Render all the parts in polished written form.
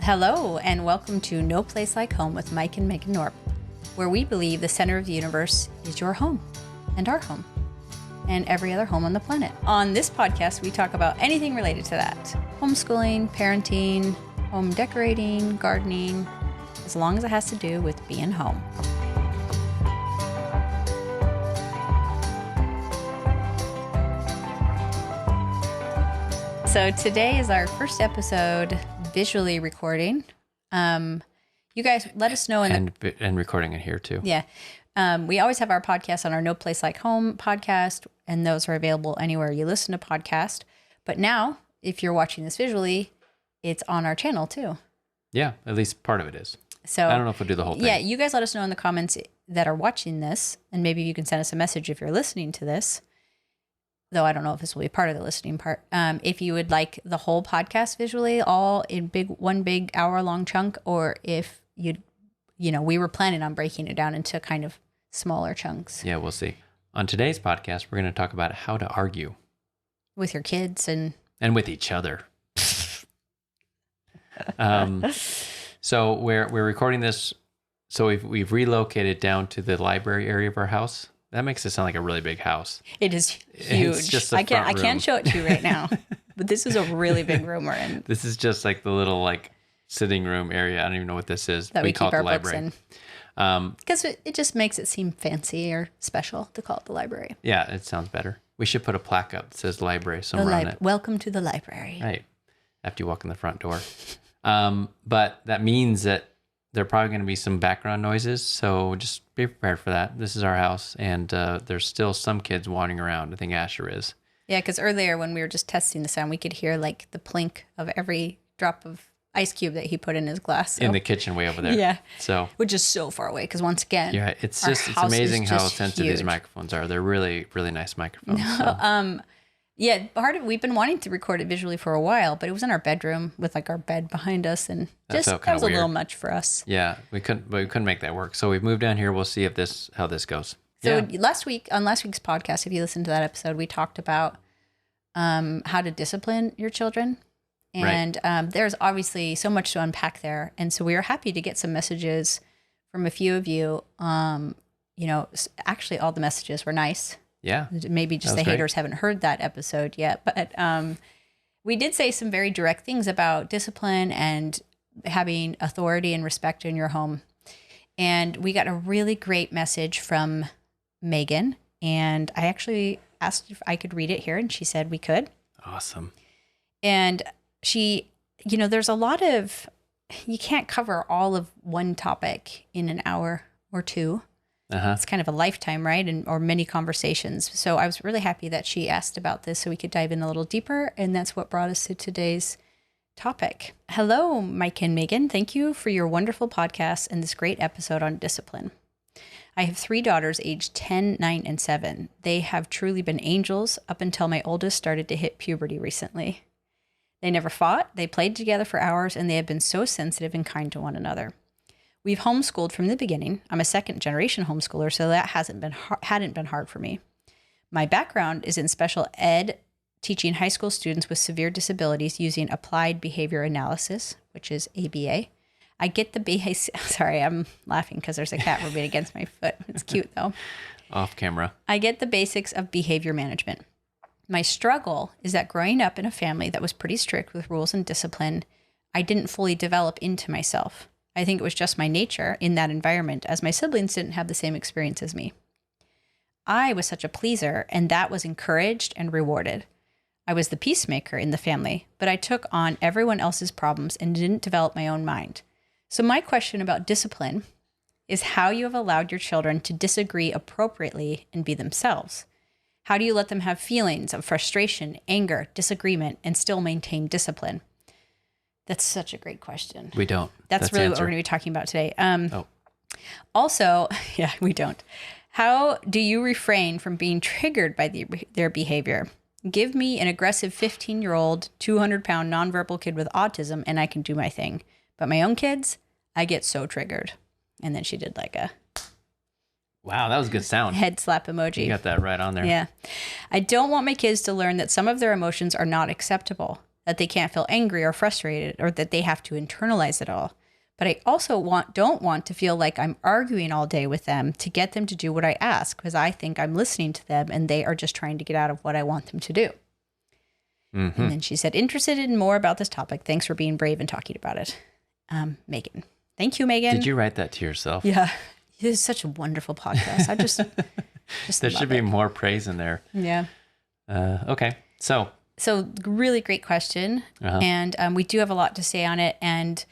Hello, and welcome to No Place Like Home with Mike and Megan Knorpp, where we believe the center of the universe is your home, and our home, and every other home on the planet. On this podcast, we talk about anything related to that. Homeschooling, parenting, home decorating, gardening, as long as it has to do with being home. So today is our first episode visually recording. You guys let us know. And recording it here too. Yeah. We always have our podcast on our No Place Like Home podcast, and those are available anywhere you listen to podcasts. But now, if you're watching this visually, it's on our channel too. Yeah, at least part of it is. So I don't know if we'll do the whole thing. Yeah, you guys let us know in the comments that are watching this, and maybe you can send us a message if you're listening to this. Though I don't know if this will be part of the listening part. If you would like the whole podcast visually, all in one big hour-long chunk, or if we were planning on breaking it down into kind of smaller chunks. Yeah, we'll see. On today's podcast, we're going to talk about how to argue with your kids and with each other. So we're recording this. So we've relocated down to the library area of our house. That makes it sound like a really big house. It is huge. It's just I can't show it to you right now, but this is a really big room we're in. This is just like the little sitting room area. I don't even know what this is. That we keep call it our the library. books in. Because it just makes it seem fancy or special to call it the library. Yeah, it sounds better. We should put a plaque up that says library somewhere on it. Welcome to the library. Right. After you walk in the front door. But that means that there are probably going to be some background noises, so just be prepared for that. This is our house, and there's still some kids wandering around. I think Asher is. Yeah, because earlier when we were just testing the sound, we could hear the plink of every drop of ice cube that he put in his glass. So. In the kitchen way over there. Yeah. So. Which is so far away, because once again, yeah, it's amazing how sensitive these microphones are. They're really, really nice microphones. So. Yeah, we've been wanting to record it visually for a while, but it was in our bedroom with our bed behind us, and that was a little much for us. Yeah, we couldn't make that work. So we've moved down here. We'll see how this goes. So last week's podcast, if you listened to that episode, we talked about how to discipline your children, and there's obviously so much to unpack there, and so we are happy to get some messages from a few of you. Actually, all the messages were nice. Yeah. Maybe just the haters haven't heard that episode yet. But we did say some very direct things about discipline and having authority and respect in your home. And we got a really great message from Megan. And I actually asked if I could read it here, and she said we could. Awesome. And she, there's a lot of, you can't cover all of one topic in an hour or two. It's kind of a lifetime, right? Or many conversations. So I was really happy that she asked about this so we could dive in a little deeper. And that's what brought us to today's topic. Hello, Mike and Megan. Thank you for your wonderful podcast and this great episode on discipline. I have 3 daughters aged 10, 9, and 7. They have truly been angels up until my oldest started to hit puberty recently. They never fought. They played together for hours, and they have been so sensitive and kind to one another. We've homeschooled from the beginning. I'm a second-generation homeschooler, so that hadn't been hard for me. My background is in special ed, teaching high school students with severe disabilities using applied behavior analysis, which is ABA. I get the Sorry, I'm laughing because there's a cat rubbing against my foot. It's cute, though. Off camera. I get the basics of behavior management. My struggle is that growing up in a family that was pretty strict with rules and discipline, I didn't fully develop into myself. I think it was just my nature in that environment, as my siblings didn't have the same experience as me. I was such a pleaser, and that was encouraged and rewarded. I was the peacemaker in the family, but I took on everyone else's problems and didn't develop my own mind. So my question about discipline is how you have allowed your children to disagree appropriately and be themselves. How do you let them have feelings of frustration, anger, disagreement, and still maintain discipline? That's such a great question. We don't. That's really what we're going to be talking about today. Also, we don't. How do you refrain from being triggered by their behavior? Give me an aggressive 15-year-old, 200-pound nonverbal kid with autism, and I can do my thing. But my own kids, I get so triggered. And then she did a... Wow, that was a good sound. Head slap emoji. You got that right on there. Yeah. I don't want my kids to learn that some of their emotions are not acceptable. that they can't feel angry or frustrated or that they have to internalize it all. But I also don't want to feel like I'm arguing all day with them to get them to do what I ask, because I think I'm listening to them and they are just trying to get out of what I want them to do. Mm-hmm. And then she said, interested in more about this topic. Thanks for being brave and talking about it. Megan. Thank you, Megan. Did you write that to yourself? Yeah. It is such a wonderful podcast. I just there should be more praise in there. Yeah. Okay. So really great question. And we do have a lot to say on it. And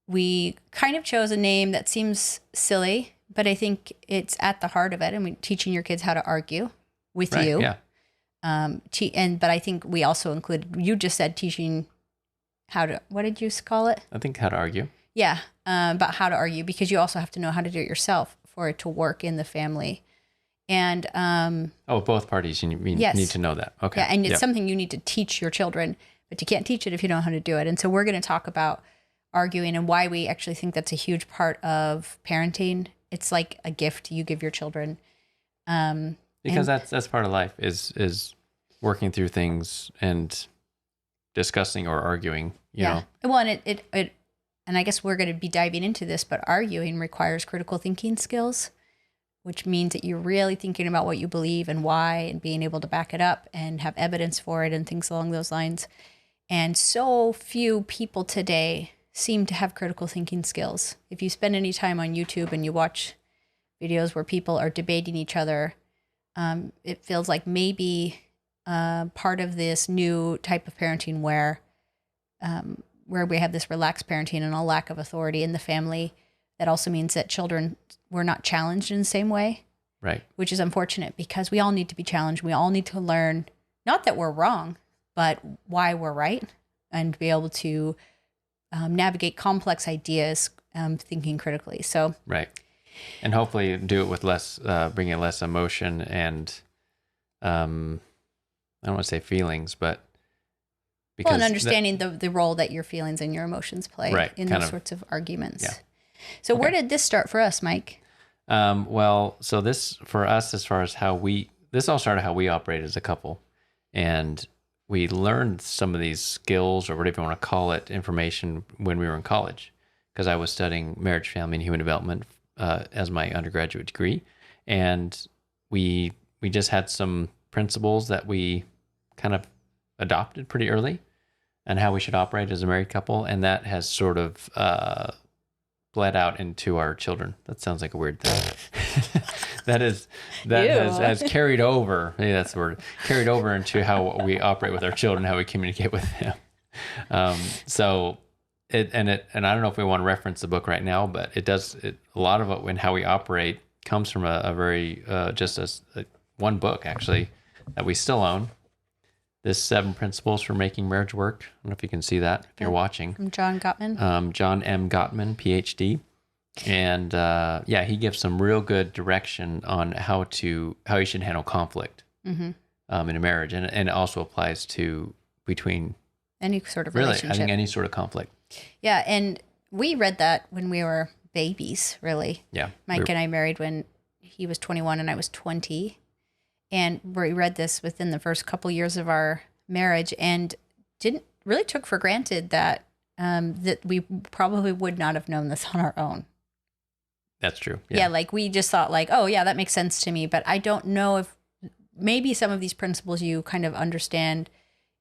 we kind of chose a name that seems silly, but I think it's at the heart of it. And we're teaching your kids how to argue with you. Yeah. But I think we also included, you just said teaching how to, what did you call it? I think how to argue. Yeah. About how to argue, because you also have to know how to do it yourself for it to work in the family. And both parties, you need to know that. Okay. Yeah, and it's something you need to teach your children, but you can't teach it if you don't know how to do it. And so we're going to talk about arguing and why we actually think that's a huge part of parenting. It's like a gift you give your children. Because that's part of life is working through things and discussing or arguing, you know. Well, and I guess we're going to be diving into this, but arguing requires critical thinking skills, which means that you're really thinking about what you believe and why, and being able to back it up and have evidence for it and things along those lines. And so few people today seem to have critical thinking skills. If you spend any time on YouTube and you watch videos where people are debating each other, it feels like maybe part of this new type of parenting where we have this relaxed parenting and a lack of authority in the family. That also means that children were not challenged in the same way. Right. Which is unfortunate, because we all need to be challenged. We all need to learn, not that we're wrong, but why we're right, and be able to navigate complex ideas, thinking critically. So right. And hopefully do it with bringing less emotion and, I don't want to say feelings, but because and understanding the role that your feelings and your emotions play in those sorts of arguments. Yeah. So where did this start for us, Mike? So this, for us, as far as this all started how we operate as a couple. And we learned some of these skills, or whatever you want to call it, information when we were in college, because I was studying marriage, family, and human development as my undergraduate degree. And we just had some principles that we kind of adopted pretty early, and how we should operate as a married couple. And that has sort of bled out into our children. That sounds like a weird thing. that has carried over. Maybe that's the word. Carried over into how we operate with our children, how we communicate with them. And I don't know if we want to reference the book right now, but a lot of it when how we operate comes from a very one book actually that we still own. This 7 Principles for Making Marriage Work. I don't know if you can see that if you're watching. From John Gottman. John M. Gottman, PhD. And he gives some real good direction on how you should handle conflict in a marriage. And it also applies to between any sort of relationship. Really, I think any sort of conflict. Yeah, and we read that when we were babies, really. Yeah. Mike and I married when he was 21 and I was 20. And we read this within the first couple years of our marriage, and took for granted that we probably would not have known this on our own. That's true. Yeah, like we just thought like, oh yeah, that makes sense to me. But I don't know if maybe some of these principles you kind of understand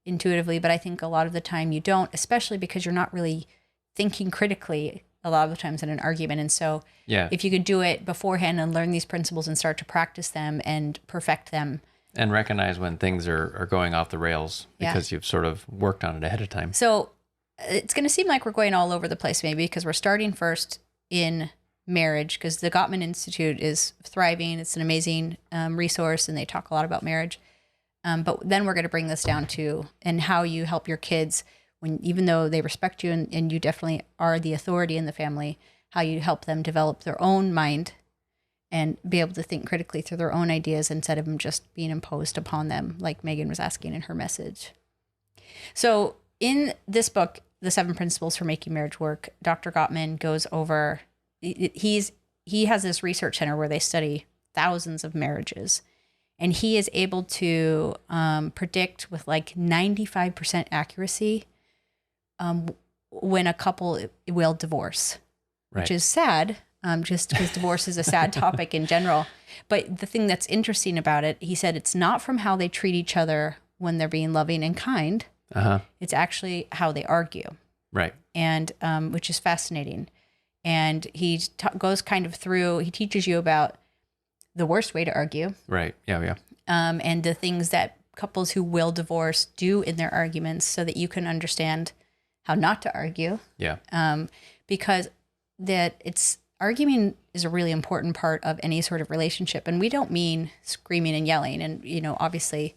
intuitively, but I think a lot of the time you don't, especially because you're not really thinking critically a lot of the times in an argument. And so if you could do it beforehand and learn these principles and start to practice them and perfect them. And recognize when things are going off the rails because you've sort of worked on it ahead of time. So it's going to seem like we're going all over the place maybe, because we're starting first in marriage, because the Gottman Institute is thriving. It's an amazing resource, and they talk a lot about marriage. But then we're going to bring this down to and how you help your kids when, even though they respect you and you definitely are the authority in the family, how you help them develop their own mind and be able to think critically through their own ideas instead of them just being imposed upon them, like Megan was asking in her message. So in this book, The 7 Principles for Making Marriage Work, Dr. Gottman goes over, he has this research center where they study thousands of marriages. And he is able to predict with like 95% accuracy when a couple will divorce, which is sad, just because divorce is a sad topic in general. But the thing that's interesting about it, he said it's not from how they treat each other when they're being loving and kind. It's actually how they argue. Right. And which is fascinating. And he goes kind of through, he teaches you about the worst way to argue. Right. Yeah. And the things that couples who will divorce do in their arguments so that you can understand how not to argue. Yeah. Because arguing is a really important part of any sort of relationship. And we don't mean screaming and yelling. And, you know, obviously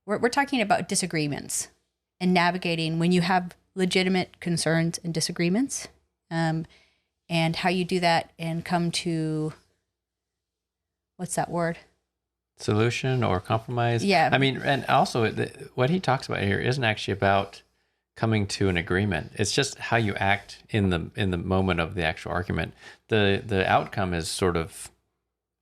we're talking about disagreements and navigating when you have legitimate concerns and disagreements, and how you do that and come to, what's that word? Solution or compromise. Yeah. I mean, and also what he talks about here isn't actually about coming to an agreement. It's just how you act in the moment of the actual argument. The outcome is sort of,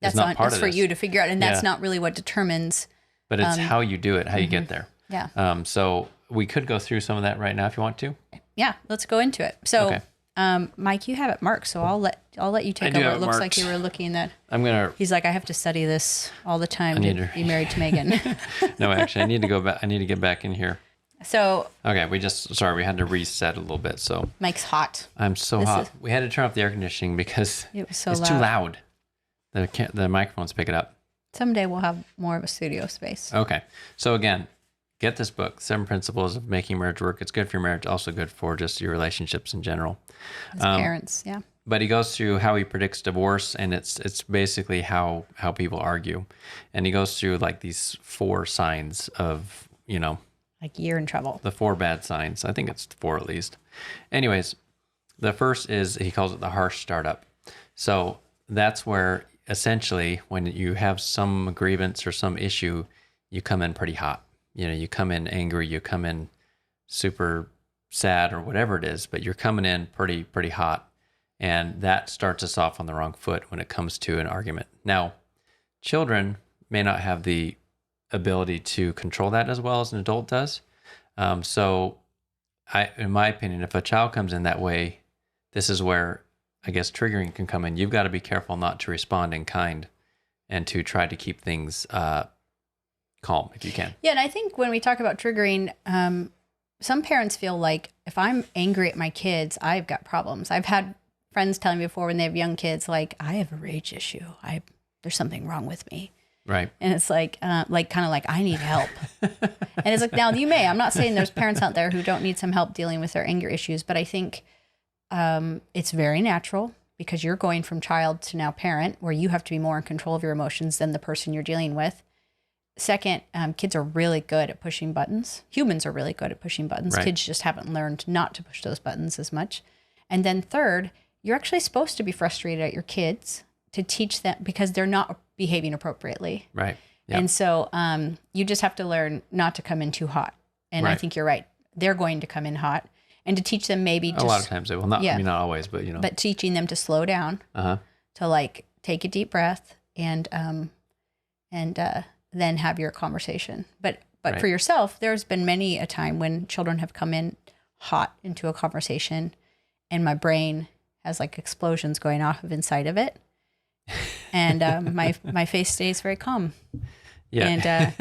that's not part that's of for this. you to figure out. And that's not really what determines. But it's how you do it, how you get there. Yeah. So we could go through some of that right now if you want to. Yeah, let's go into it. So, Okay. Mike, you have it marked, so I'll let you take I do over. have It it looks marked. like you were looking at. I'm gonna. He's like, I have to study this all the time I need to to- be married to Megan. No, actually, I need to go back. I need to get back in here. So Okay, we had to reset a little bit. So Mike's hot. I'm so This hot. is- We had to turn off the air conditioning because It was so it's too loud. The microphones pick it up. Someday we'll have more of a studio space. Okay. So again, get this book, 7 Principles of Making Marriage Work. It's good for your marriage, also good for just your relationships in general. As parents, yeah. But he goes through how he predicts divorce, and it's basically how people argue. And he goes through like these 4 signs of, you know, Like you're in trouble. the 4 bad signs. I think it's 4 at least. Anyways, the first is, he calls it the harsh startup. So that's where essentially when you have some grievance or some issue, you come in pretty hot. You know, you come in angry, you come in super sad or whatever it is, but you're coming in pretty hot. And that starts us off on the wrong foot when it comes to an argument. Now, children may not have the ability to control that as well as an adult does. So in my opinion, if a child comes in that way, this is where I guess triggering can come in. You've got to be careful not to respond in kind and to try to keep things calm if you can. Yeah, and I think when we talk about triggering, some parents feel like if I'm angry at my kids, I've got problems. I've had friends telling me before when they have young kids, like, I have a rage issue. There's something wrong with me. Right. And it's like kind of like, I need help. And it's like, now you may, I'm not saying there's parents out there who don't need some help dealing with their anger issues, but I think it's very natural because you're going from child to now parent where you have to be more in control of your emotions than the person you're dealing with. Second, kids are really good at pushing buttons. Humans are really good at pushing buttons. Right. Kids just haven't learned not to push those buttons as much. And then third, you're actually supposed to be frustrated at your kids to teach them because they're not behaving appropriately. Right. Yep. And so you just have to learn not to come in too hot. And I Right. think you're right. They're going to come in hot. And to teach them maybe A lot of times they will. Not, Yeah. I mean, not always, but you know. but teaching them to slow down, to like take a deep breath and then have your conversation. But Right. for yourself, there's been many a time when children have come in hot into a conversation and my brain has like explosions going off of inside of it. And my face stays very calm. Yeah.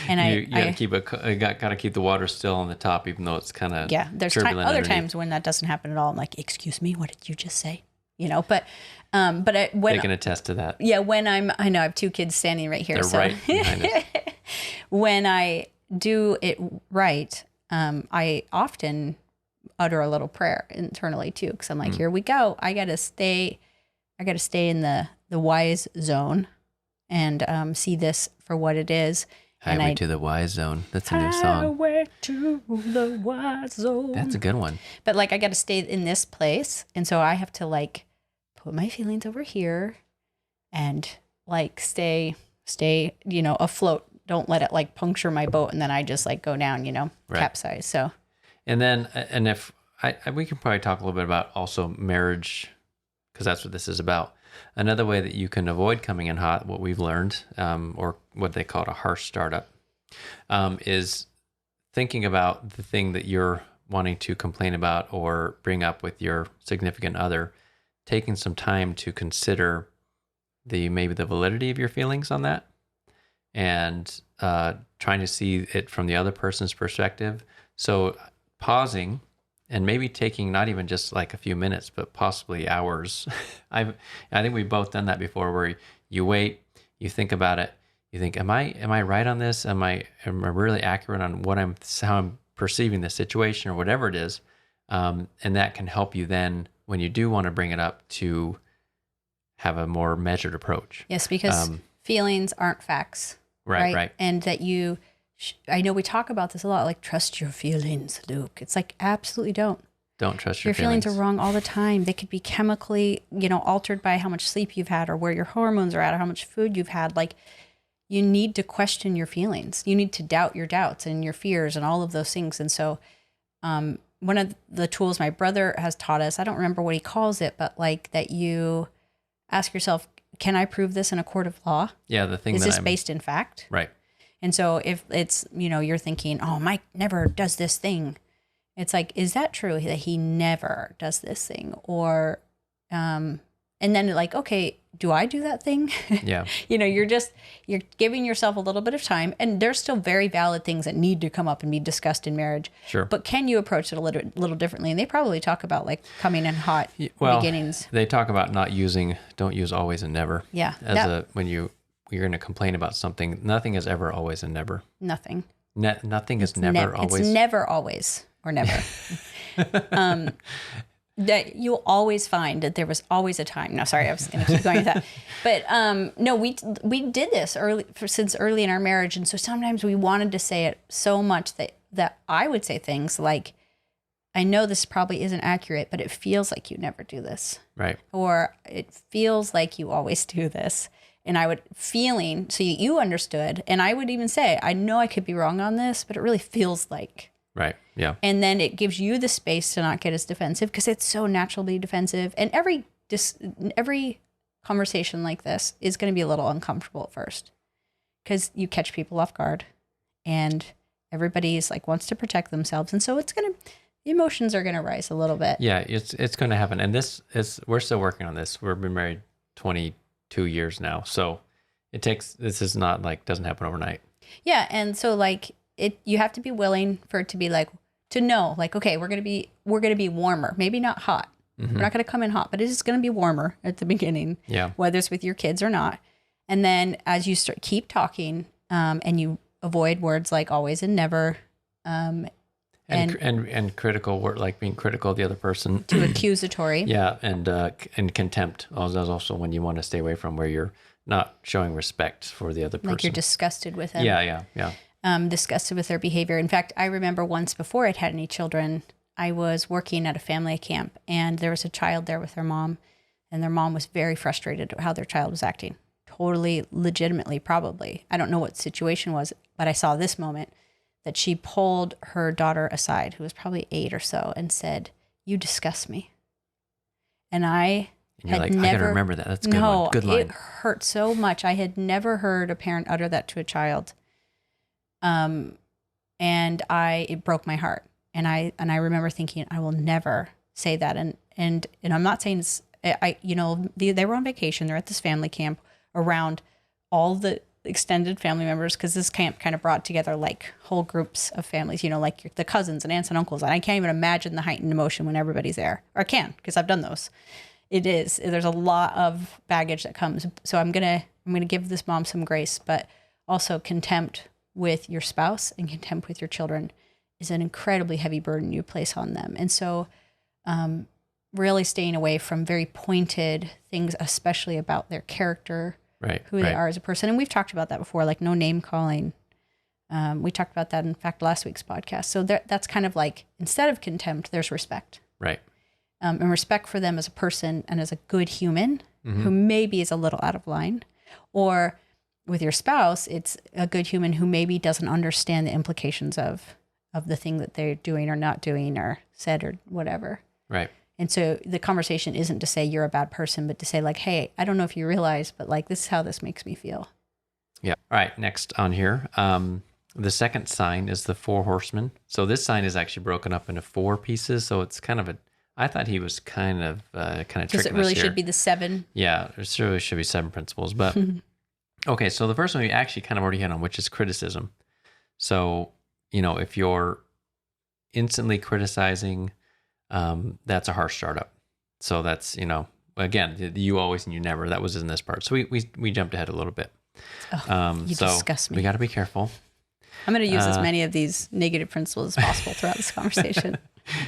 And you gotta keep the water still on the top, even though it's kind of there's turbulent other underneath. times when that doesn't happen at all. I'm like, excuse me, what did you just say? You know, but when They can attest to that. yeah, when I have 2 kids standing right here. They're So right behind us. when I do it right, I often utter a little prayer internally too, because I'm like, here we go. I gotta stay in the wise zone and see this for what it is. Highway to the Wise Zone. That's a new song. Highway to the wise zone. That's a good one. But like, I got to stay in this place. And so I have to like put my feelings over here and like stay, afloat. Don't let it like puncture my boat. And then I just like go down, Right. capsize. So, And then, and if we can probably talk a little bit about also marriage, because that's what this is about. Another way that you can avoid coming in hot, what we've learned, or what they call a harsh startup, is thinking about the thing that you're wanting to complain about or bring up with your significant other, taking some time to consider maybe the validity of your feelings on that, and trying to see it from the other person's perspective. So pausing and maybe taking not even just like a few minutes, but possibly hours. I think we've both done that before, where you wait, you think about it, you think, am I right on this? Am I really accurate on how I'm perceiving the situation or whatever it is? And that can help you then when you do want to bring it up to have a more measured approach. Yes, because feelings aren't facts. Right. And that I know we talk about this a lot, like, trust your feelings, Luke. It's like, absolutely don't. Don't trust your feelings. Your feelings are wrong all the time. They could be chemically, altered by how much sleep you've had or where your hormones are at or how much food you've had. Like, you need to question your feelings. You need to doubt your doubts and your fears and all of those things. And so one of the tools my brother has taught us, I don't remember what he calls it, but like that you ask yourself, can I prove this in a court of law? Yeah, the thing is this based in fact? Right. And so if it's, you're thinking, oh, Mike never does this thing. It's like, is that true that he never does this thing? Or, and then like, okay, do I do that thing? Yeah. You're giving yourself a little bit of time, and there's still very valid things that need to come up and be discussed in marriage. Sure. But can you approach it a little differently? And they probably talk about like coming in hot beginnings. They talk about don't use always and never. Yeah. When you're going to complain about something, nothing is ever always and never. Nothing. Nothing is never always. It's never always or never. That you'll always find that there was always a time. No, sorry, I was going to keep going with that. But no, we did this since early in our marriage, and so sometimes we wanted to say it so much that I would say things like, "I know this probably isn't accurate, but it feels like you never do this," right? Or it feels like you always do this. And I would so you understood, and I would even say, "I know I could be wrong on this, but it really feels like." Right. Yeah. And then it gives you the space to not get as defensive, because it's so naturally defensive. And every conversation like this is going to be a little uncomfortable at first, because you catch people off guard, and everybody's like wants to protect themselves, and so the emotions are going to rise a little bit. Yeah, it's going to happen. And we're still working on this. We've been married 22 years now, so this is not like doesn't happen overnight. Yeah, and so like. You have to be willing for it to be like, to know, like, okay, we're gonna be warmer, maybe not hot. Mm-hmm. We're not gonna come in hot, but it is gonna be warmer at the beginning. Yeah. Whether it's with your kids or not, and then as you keep talking, and you avoid words like always and never, and critical word, like being critical of the other person, to accusatory. Yeah, and contempt. Also when you want to stay away from where you're not showing respect for the other person, like you're disgusted with them. Yeah. Disgusted with their behavior. In fact, I remember once before I'd had any children, I was working at a family camp, and there was a child there with their mom, and their mom was very frustrated at how their child was acting. Totally legitimately, probably. I don't know what the situation was, but I saw this moment that she pulled her daughter aside, who was probably 8 or so, and said, "You disgust me." And I I gotta remember that. That's a good one. Good line. It hurt so much. I had never heard a parent utter that to a child. And it broke my heart. And I remember thinking, I will never say that. And I'm not saying they were on vacation. They're at this family camp around all the extended family members, because this camp kind of brought together like whole groups of families, like the cousins and aunts and uncles. And I can't even imagine the heightened emotion when everybody's there. Or I can, because I've done those. There's a lot of baggage that comes. So I'm going to give this mom some grace, but also contempt with your spouse and contempt with your children is an incredibly heavy burden you place on them. And so really staying away from very pointed things, especially about their character, who they are as a person. And we've talked about that before, like no name calling. We talked about that, in fact, last week's podcast. So that's kind of like, instead of contempt, there's respect. Right. And respect for them as a person and as a good human, mm-hmm. who maybe is a little out of line. Or with your spouse, it's a good human who maybe doesn't understand the implications of the thing that they're doing or not doing or said or whatever. Right. And so the conversation isn't to say you're a bad person, but to say like, hey, I don't know if you realize, but like, this is how this makes me feel. Yeah. All right. Next on here. The second sign is the 4 horsemen. So this sign is actually broken up into 4 pieces. So it's kind of I thought he was kind of tricking us here. Because it really should be the 7. Yeah, there really should be 7 principles. But okay, so the first one we actually kind of already hit on, which is criticism. So, if you're instantly criticizing, that's a harsh startup. So that's, again, you always and you never, that was in this part. So we jumped ahead a little bit. You disgust me. We got to be careful. I'm going to use as many of these negative principles as possible throughout this conversation.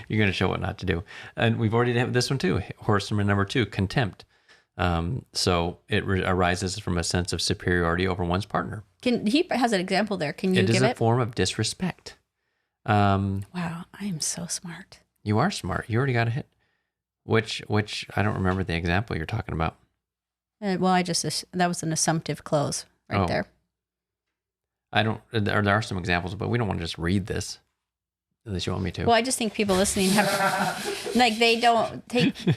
You're going to show what not to do. And we've already had this one too. Horseman number 2, contempt. So it arises from a sense of superiority over one's partner. He has an example there. Can you give it? It is a form of disrespect. Wow, I am so smart. You are smart. You already got a hit. Which I don't remember the example you're talking about. Well, that was an assumptive close right there. There are some examples, but we don't want to just read this unless you want me to. Well, I just think people listening have,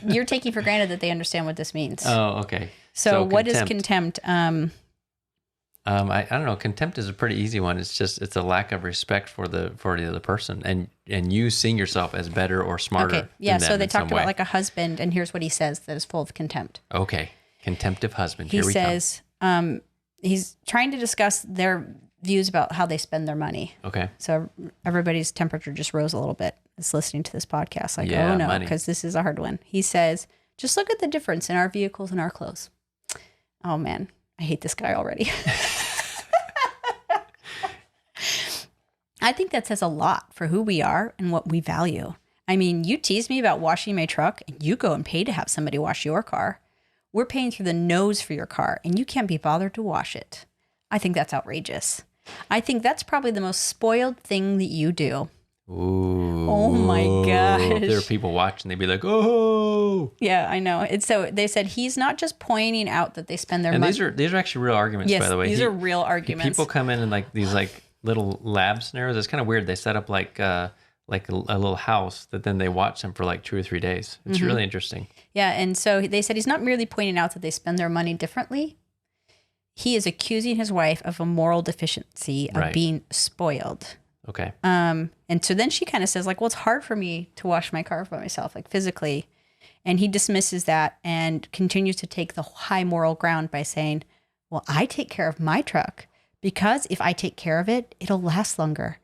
you're taking for granted that they understand what this means. Oh, okay. So what is contempt? I don't know. Contempt is a pretty easy one. It's a lack of respect for the other person, and you seeing yourself as better or smarter. Okay, yeah. Than So them they in some talked about way. like a husband, and here's what he says that is full of contempt. Okay, contemptive husband. He says he's trying to discuss their views about how they spend their money. Okay. So everybody's temperature just rose a little bit. Is listening to this podcast, like, Yeah, oh no, money. because this is a hard one. He says, just look at the difference in our vehicles and our clothes. Oh man, I hate this guy already. I think that says a lot for who we are and what we value. I mean, you tease me about washing my truck and you go and pay to have somebody wash your car. We're paying through the nose for your car and you can't be bothered to wash it. I think that's outrageous. I think that's probably the most spoiled thing that you do. Ooh. Oh my gosh. If there are people watching, they'd be like, oh. Yeah, I know. It's so they said he's not just pointing out that they spend their money. These are actually real arguments, Yes, by the way. these are real arguments. People come in like these like little lab scenarios. It's kind of weird. They set up like a little house that then they watch them for like 2 or 3 days. It's really interesting. Yeah, and so they said he's not merely pointing out that they spend their money differently. He is accusing his wife of a moral deficiency of being spoiled. Okay. And so then she kind of says like, well, it's hard for me to wash my car by myself, like physically. And he dismisses that and continues to take the high moral ground by saying, well, I take care of my truck because if I take care of it, it'll last longer.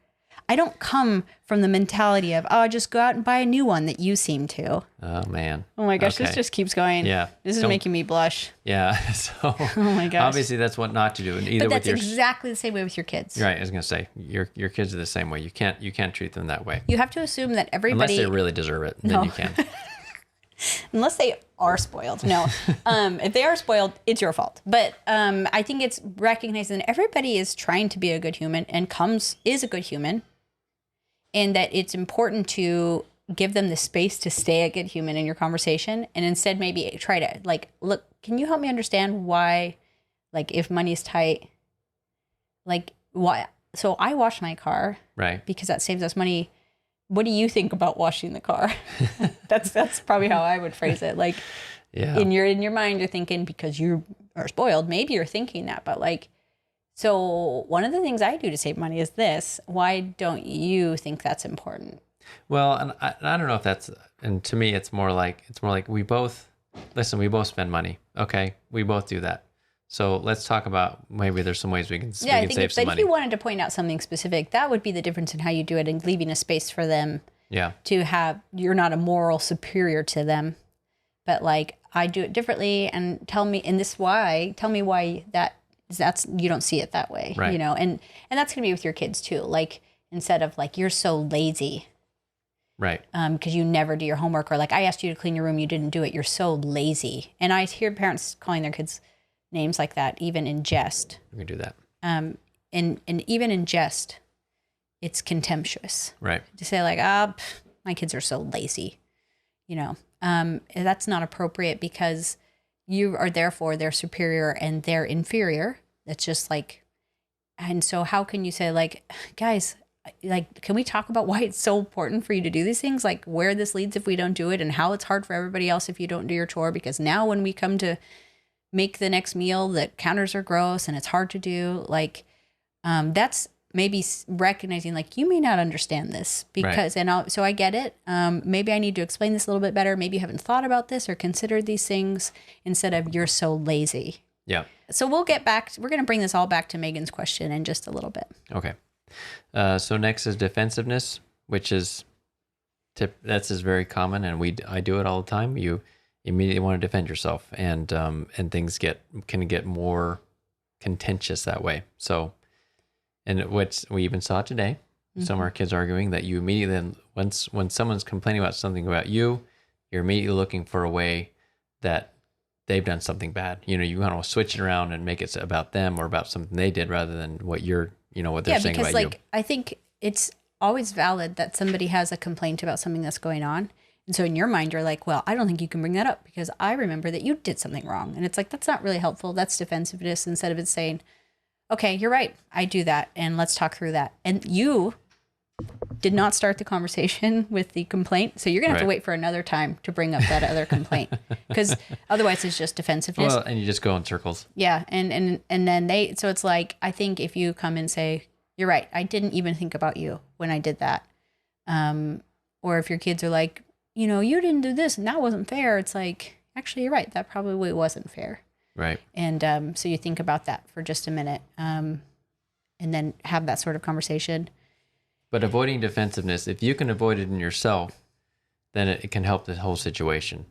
I don't come from the mentality of, oh, just go out and buy a new one that you seem to. Oh, man. Oh my gosh, this just keeps going. Yeah. This is making me blush. Yeah. So Oh my gosh. obviously that's what not to do. And either But that's with your exactly the same way with your kids. right. I was gonna say your kids are the same way. You can't treat them that way. You have to assume that everybody, Unless they really deserve it, then you can. unless they are spoiled. No, if they are spoiled, it's your fault. But I think it's recognizing that everybody is trying to be a good human and is a good human. And that it's important to give them the space to stay a good human in your conversation. And instead maybe try to like, look, can you help me understand why, like if money's tight, like why? So I wash my car. Right. Because that saves us money. What do you think about washing the car? That's probably how I would phrase it. Like in your mind, you're thinking because you are spoiled, maybe you're thinking that, but like, so one of the things I do to save money is this. Why don't you think that's important? Well, and I don't know if that's, and to me, it's more like we both spend money. Okay. We both do that. So let's talk about maybe there's some ways we can save some money. If you wanted to point out something specific, that would be the difference in how you do it and leaving a space for them to have, you're not a moral superior to them, but like I do it differently and tell me why that's you don't see it that way, right. You know, and that's gonna be with your kids too. Like instead of like you're so lazy, right? Because you never do your homework, or like I asked you to clean your room, you didn't do it. You're so lazy, and I hear parents calling their kids names like that, even in jest. We can do that. And even in jest, it's contemptuous, right? To say like, my kids are so lazy, you know, that's not appropriate because you are therefore their superior and they're inferior. It's just like, and so how can you say like, guys, like, can we talk about why it's so important for you to do these things? Like where this leads if we don't do it, and how it's hard for everybody else if you don't do your chore. Because now when we come to make the next meal, the counters are gross and it's hard to do. Like, that's maybe recognizing like, you may not understand this because, so I get it. Maybe I need to explain this a little bit better. Maybe you haven't thought about this or considered these things, instead of you're so lazy. Yeah. So we're going to bring this all back to Megan's question in just a little bit. Okay. So next is defensiveness, which is that's very common, and I do it all the time. You immediately want to defend yourself, and things can get more contentious that way. So, and what we even saw today, some of our kids arguing that you immediately, when someone's complaining about something about you, you're immediately looking for a way that they've done something bad. You want to switch it around and make it about them or about something they did, rather than what what they're saying about you. Yeah, because I think it's always valid that somebody has a complaint about something that's going on. And so in your mind, you're like, well, I don't think you can bring that up because I remember that you did something wrong. And it's like, that's not really helpful. That's defensiveness, instead of it saying, okay, you're right, I do that, and let's talk through that. And you did not start the conversation with the complaint, so you're going to have to wait for another time to bring up that other complaint, because otherwise it's just defensiveness. Well, and you just go in circles. Yeah, and then so it's like, I think if you come and say, you're right, I didn't even think about you when I did that, or if your kids are like, you didn't do this and that wasn't fair, it's like, actually, you're right, that probably wasn't fair. Right. And so you think about that for just a minute, and then have that sort of conversation. But avoiding defensiveness, if you can avoid it in yourself, then it can help the whole situation.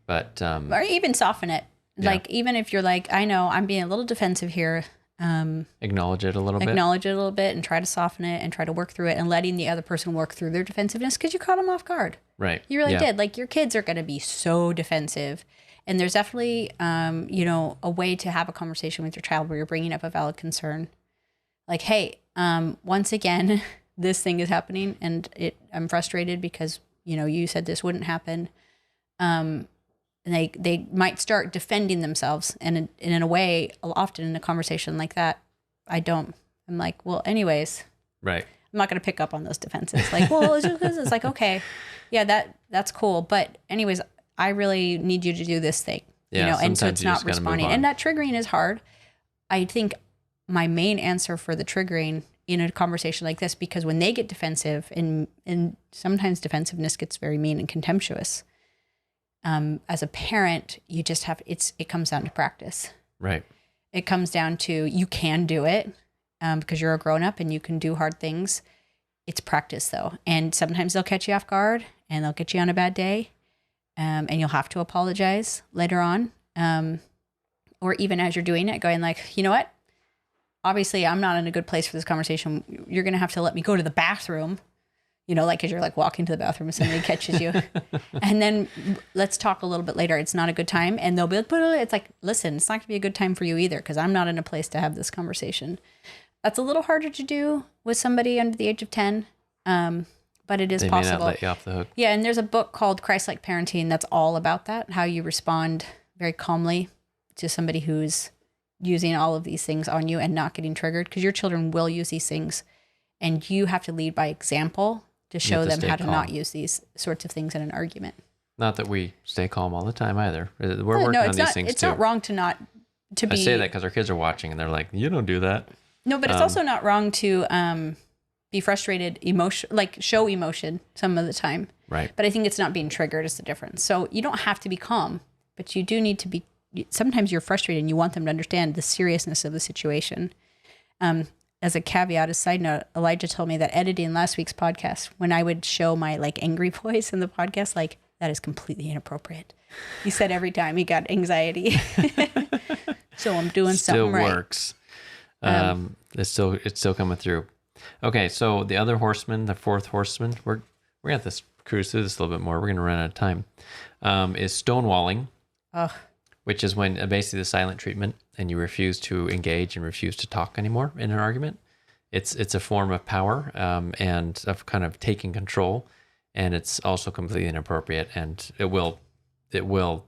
But or even soften it. Yeah. Like, even if you're like, I know I'm being a little defensive here. Acknowledge it a little bit. Acknowledge it a little bit and try to soften it and try to work through it, and letting the other person work through their defensiveness, because you caught them off guard. Right. You really did. Like, your kids are going to be so defensive. And there's definitely, a way to have a conversation with your child where you're bringing up a valid concern. Like, hey, once again, this thing is happening, and I'm frustrated because, you said this wouldn't happen. And they might start defending themselves. And in a way, often in a conversation like that, I'm like, well, anyways. Right. I'm not going to pick up on those defenses. Like, well, it's just because it's like, okay, yeah, that's cool. But anyways, I really need you to do this thing, and so it's not responding. And that triggering is hard. I think my main answer for the triggering in a conversation like this, because when they get defensive, and sometimes defensiveness gets very mean and contemptuous, as a parent, you just it comes down to practice. Right. It comes down to, you can do it because you're a grown up and you can do hard things. It's practice though. And sometimes they'll catch you off guard and they'll get you on a bad day. And you'll have to apologize later on. Or even as you're doing it, going like, you know what? Obviously, I'm not in a good place for this conversation. You're going to have to let me go to the bathroom, like as you're like walking to the bathroom and somebody catches you. And then let's talk a little bit later. It's not a good time. And they'll be like, it's like, listen, it's not going to be a good time for you either, because I'm not in a place to have this conversation. That's a little harder to do with somebody under the age of 10. But it is possible. They may not let you off the hook. Yeah, and there's a book called Christ-like Parenting that's all about that, how you respond very calmly to somebody who's using all of these things on you and not getting triggered, because your children will use these things, and you have to lead by example to show them how to not use these sorts of things in an argument. Not that we stay calm all the time either. We're working on these things too. It's not wrong to be... I say that because our kids are watching and they're like, you don't do that. No, but it's also not wrong to... be frustrated, show emotion some of the time. Right. But I think it's not being triggered is the difference. So you don't have to be calm, but you do need to be, sometimes you're frustrated and you want them to understand the seriousness of the situation. As a caveat, a side note, Elijah told me that editing last week's podcast, when I would show my angry voice in the podcast, that is completely inappropriate. He said every time he got anxiety. So I'm doing something right. Still works. It's still coming through. Okay, so the other horseman, the fourth horseman, we're going to have to cruise through this a little bit more. We're going to run out of time. Is stonewalling, which is when basically the silent treatment, and you refuse to engage and refuse to talk anymore in an argument. It's a form of power and of kind of taking control, and it's also completely inappropriate, and it will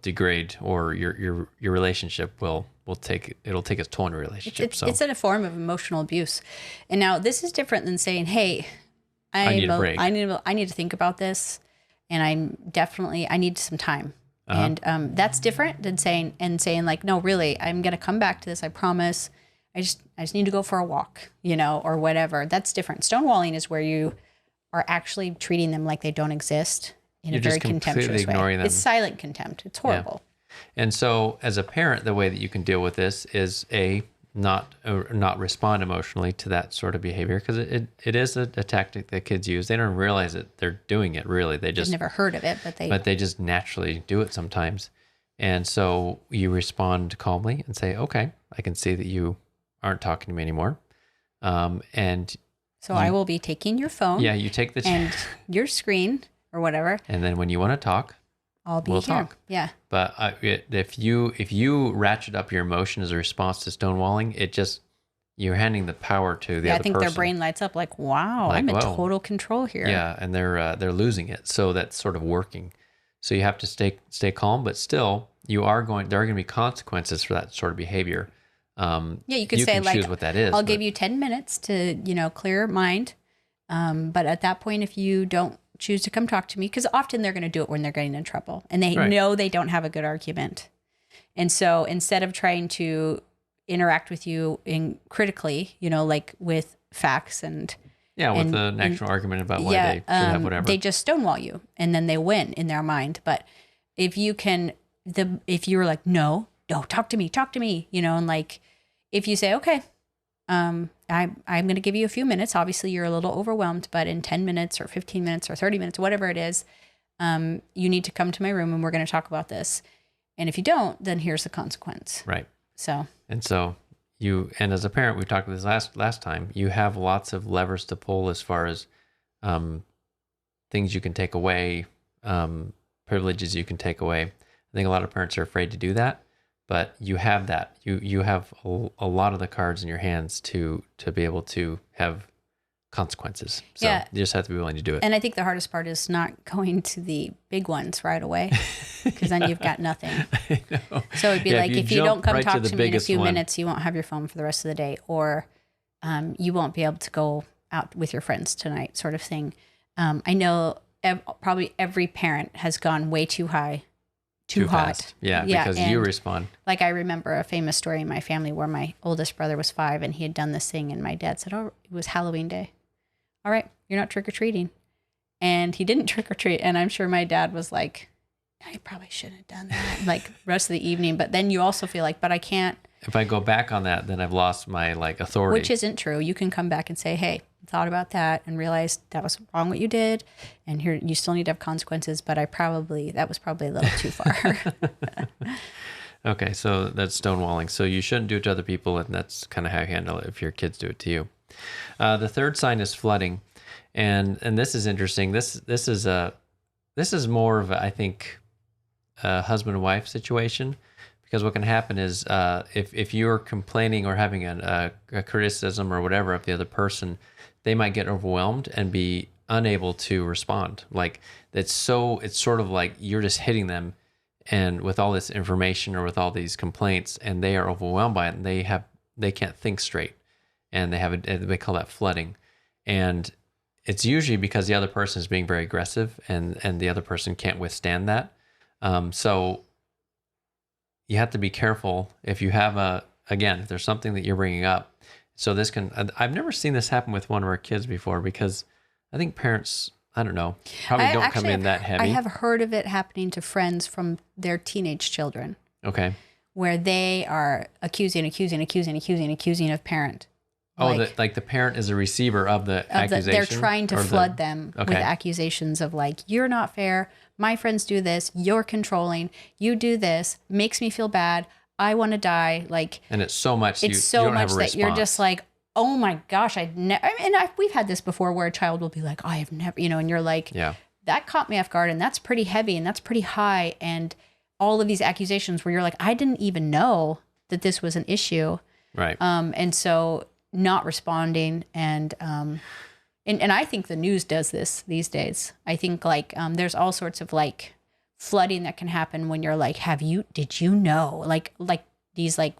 degrade, or your relationship it'll take its toll in a relationship. It's in a form of emotional abuse. And now this is different than saying, hey, I need a break. I need to think about this, and I need some time. And that's different than saying like, no, really, I'm going to come back to this. I promise. I just need to go for a walk, or whatever. That's different. Stonewalling is where you are actually treating them like they don't exist in a very contemptuous way. Them. It's silent contempt. It's horrible. Yeah. And so as a parent, the way that you can deal with this is not respond emotionally to that sort of behavior, because it is a tactic that kids use. They don't realize that they're doing it, really. They've never heard of it, but they just naturally do it sometimes. And so you respond calmly and say, okay, I can see that you aren't talking to me anymore. I will be taking your phone. Yeah, you take and your screen or whatever. And then when you want to talk, we'll talk. Yeah. But if you ratchet up your emotion as a response to stonewalling, you're handing the power to the other person. I think their brain lights up like, wow, I'm in total control here. Yeah, and they're losing it. So that's sort of working. So you have to stay calm, but still there are going to be consequences for that sort of behavior. You could say, like, choose what that is. I'll give you 10 minutes to, clear your mind. But at that point, if you don't choose to come talk to me, because often they're going to do it when they're getting in trouble and they know they don't have a good argument. And so instead of trying to interact with you critically, like with facts with an actual argument about why they should have whatever, they just stonewall you and then they win in their mind. But if you were like, no, talk to me, and like, if you say, okay, I'm going to give you a few minutes. Obviously, you're a little overwhelmed, but in 10 minutes or 15 minutes or 30 minutes, whatever it is, you need to come to my room and we're going to talk about this. And if you don't, then here's the consequence. Right. So as a parent, we talked about this last time, you have lots of levers to pull as far as things you can take away, privileges you can take away. I think a lot of parents are afraid to do that. But you have that. You have a lot of the cards in your hands to be able to have consequences. So you just have to be willing to do it. And I think the hardest part is not going to the big ones right away, because then you've got nothing. I know. So it'd be like, if you don't come talk to me in a few minutes, you won't have your phone for the rest of the day, or you won't be able to go out with your friends tonight, sort of thing. I know probably every parent has gone way too high. Too hot. Fast. Yeah, because you respond. Like, I remember a famous story in my family where my oldest brother was 5 and he had done this thing, and my dad said, oh, it was Halloween day. All right, you're not trick-or-treating. And he didn't trick-or-treat. And I'm sure my dad was like, I probably shouldn't have done that, like, the rest of the evening. But then you also feel like, but I can't. If I go back on that, then I've lost my authority. Which isn't true. You can come back and say, hey, thought about that and realized that was wrong what you did, and here you still need to have consequences, but that was probably a little too far. Okay, so that's stonewalling. So you shouldn't do it to other people, and that's kind of how you handle it if your kids do it to you. The third sign is flooding, and this is interesting. This is more of I think a husband and wife situation. Because what can happen is if you're complaining or having a criticism or whatever of the other person, they might get overwhelmed and be unable to respond. Like, it's sort of like you're just hitting them and with all this information or with all these complaints, and they are overwhelmed by it, and they can't think straight, and they call that flooding. And it's usually because the other person is being very aggressive and the other person can't withstand that. So you have to be careful if you have if there's something that you're bringing up. So I've never seen this happen with one of our kids before, because I think parents, I don't know, probably don't come in that heavy. I have heard of it happening to friends from their teenage children. Okay. Where they are accusing of parent. Oh, like the parent is a receiver of the accusation? They're trying to flood them with accusations of like, you're not fair, my friends do this, you're controlling, you do this, makes me feel bad, I want to die. Like, and it's so much that you're just like, oh my gosh, we've had this before where a child will be like, I have never, and you're like, yeah, that caught me off guard, and that's pretty heavy and that's pretty high, and all of these accusations where you're like, I didn't even know that this was an issue. Right. And so not responding, and I think the news does this these days. I think like there's all sorts of like flooding that can happen when you're like, did you know? Like these like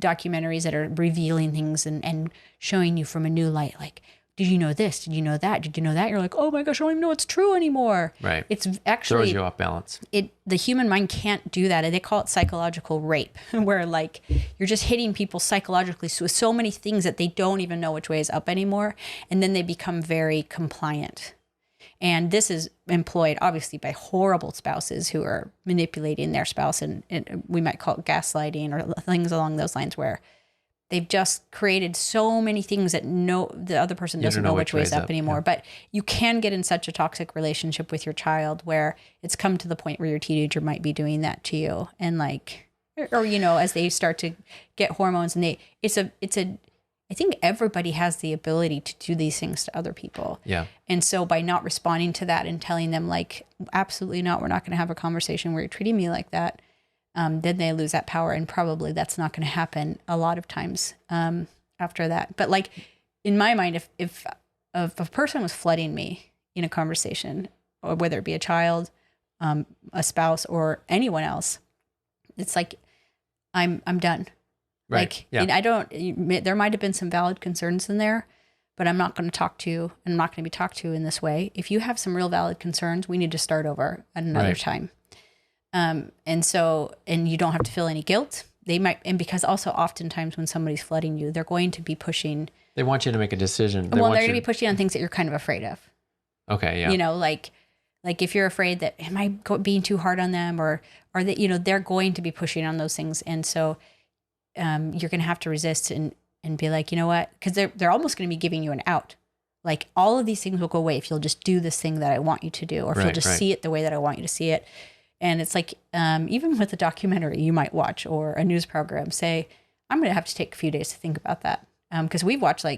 documentaries that are revealing things and showing you from a new light. Like, did you know this? Did you know that? Did you know that? You're like, oh my gosh, I don't even know it's true anymore. Right. It's actually throws you off balance. The human mind can't do that. And they call it psychological rape, where like you're just hitting people psychologically with so many things that they don't even know which way is up anymore. And then they become very compliant. And this is employed obviously by horrible spouses who are manipulating their spouse. And we might call it gaslighting or things along those lines, where they've just created so many things that the other person doesn't know which way is up anymore. Yeah. But you can get in such a toxic relationship with your child where it's come to the point where your teenager might be doing that to you. And like, or, you know, as they start to get hormones and I think everybody has the ability to do these things to other people. Yeah. And so by not responding to that and telling them like, absolutely not, we're not going to have a conversation where you're treating me like that. Then they lose that power, and probably that's not going to happen a lot of times after that. But like in my mind, if a person was flooding me in a conversation, or whether it be a child, a spouse, or anyone else, it's like I'm done. Right. Like, yeah. And there might have been some valid concerns in there, but I'm not going to talk to you, and I'm not going to be talked to in this way. If you have some real valid concerns, we need to start over at another time. And you don't have to feel any guilt. They might, and because also oftentimes when somebody's flooding you, they're going to be pushing. They want you to make a decision. They're going to be pushing on things that you're kind of afraid of. Okay. Yeah. You know, like if you're afraid that, am I being too hard on them, or that, you know, they're going to be pushing on those things. And so, you're going to have to resist and be like, you know what? Cause they're almost going to be giving you an out. Like all of these things will go away if you'll just do this thing that I want you to do, or if you'll just see it the way that I want you to see it. And it's like, even with a documentary you might watch or a news program, say, I'm going to have to take a few days to think about that. Cause we watched some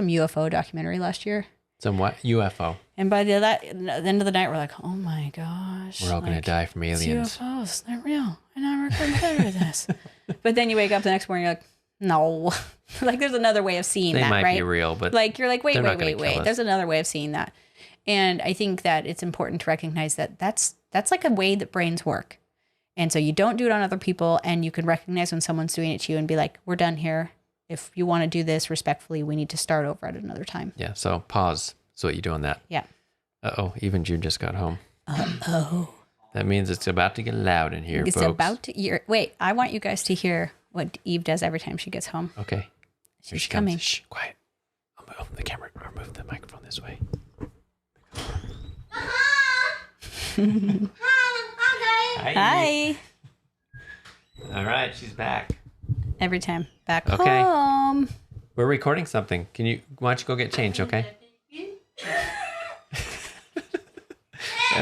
UFO documentary last year. Some what? UFO. And by the end of the night, we're like, oh my gosh. We're all going to die from aliens. UFOs, they're real. I never considered this. But then you wake up the next morning, you're like, no. Like there's another way of seeing that, right? They might be real, but like you're like, wait. There's another way of seeing that. And I think that it's important to recognize that that's like a way that brains work. And so you don't do it on other people, and you can recognize when someone's doing it to you and be like, we're done here. If you want to do this respectfully, we need to start over at another time. Yeah. So pause. So what you do on that. Yeah. Uh-oh. Even Jude just got home. Uh-oh. That means it's about to get loud in here, folks. Wait, I want you guys to hear what Eve does every time she gets home. Okay. She's coming. Shh, quiet. I'll move the camera, or move the microphone this way. Hi. All right, she's back. Every time. Back okay. home. We're recording something. Why don't you go get changed, okay?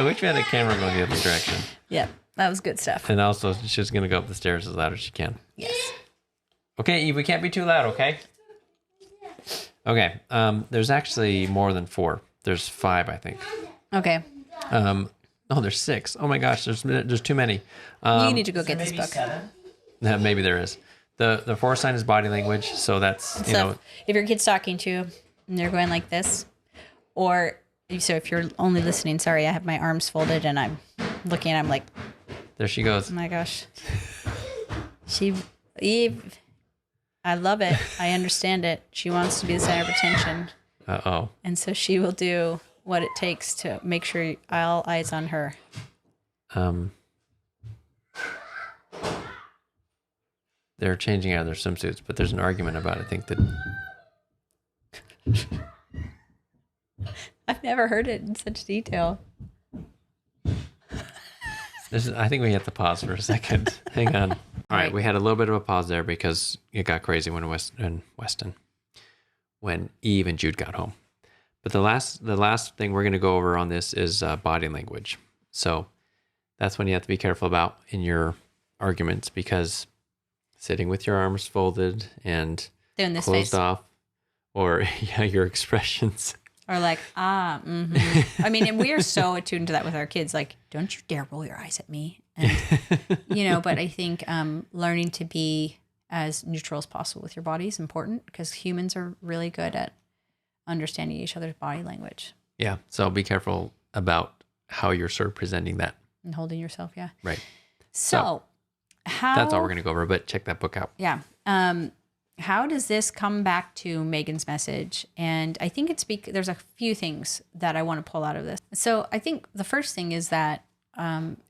Which way had the camera going the other direction? Yeah, that was good stuff. And also, she's going to go up the stairs as loud as she can. Yes. Okay, Eve, we can't be too loud, okay? Okay, there's actually more than 4. There's 5, I think. Okay. There's 6. Oh my gosh, there's too many. You need to go get this book. 7? Maybe there is. The 4th sign is body language, so that's, if your kid's talking to you and they're going like this, or so if you're only listening, sorry, I have my arms folded and I'm looking, I'm like, there she goes. Oh my gosh. Eve, I love it. I understand it. She wants to be the center of attention. Uh-oh. And so she will do what it takes to make sure all eyes on her. They're changing out of their swimsuits, but there's an argument about it. I think that I've never heard it in such detail. I think we have to pause for a second. Hang on. All right, we had a little bit of a pause there because it got crazy when Eve and Jude got home. But the last thing we're going to go over on this is body language. So that's when you have to be careful about in your arguments, because sitting with your arms folded and doing this closed face off, or your expressions. Or like, mm-hmm. I mean, and we are so attuned to that with our kids. Like, don't you dare roll your eyes at me. And, but I think learning to be as neutral as possible with your body is important, because humans are really good at understanding each other's body language. Yeah. So be careful about how you're sort of presenting that. And holding yourself. Yeah. Right. So that's all we're going to go over, but check that book out. Yeah. how does this come back to Megan's message? And I think it's there's a few things that I want to pull out of this. So I think the first thing is that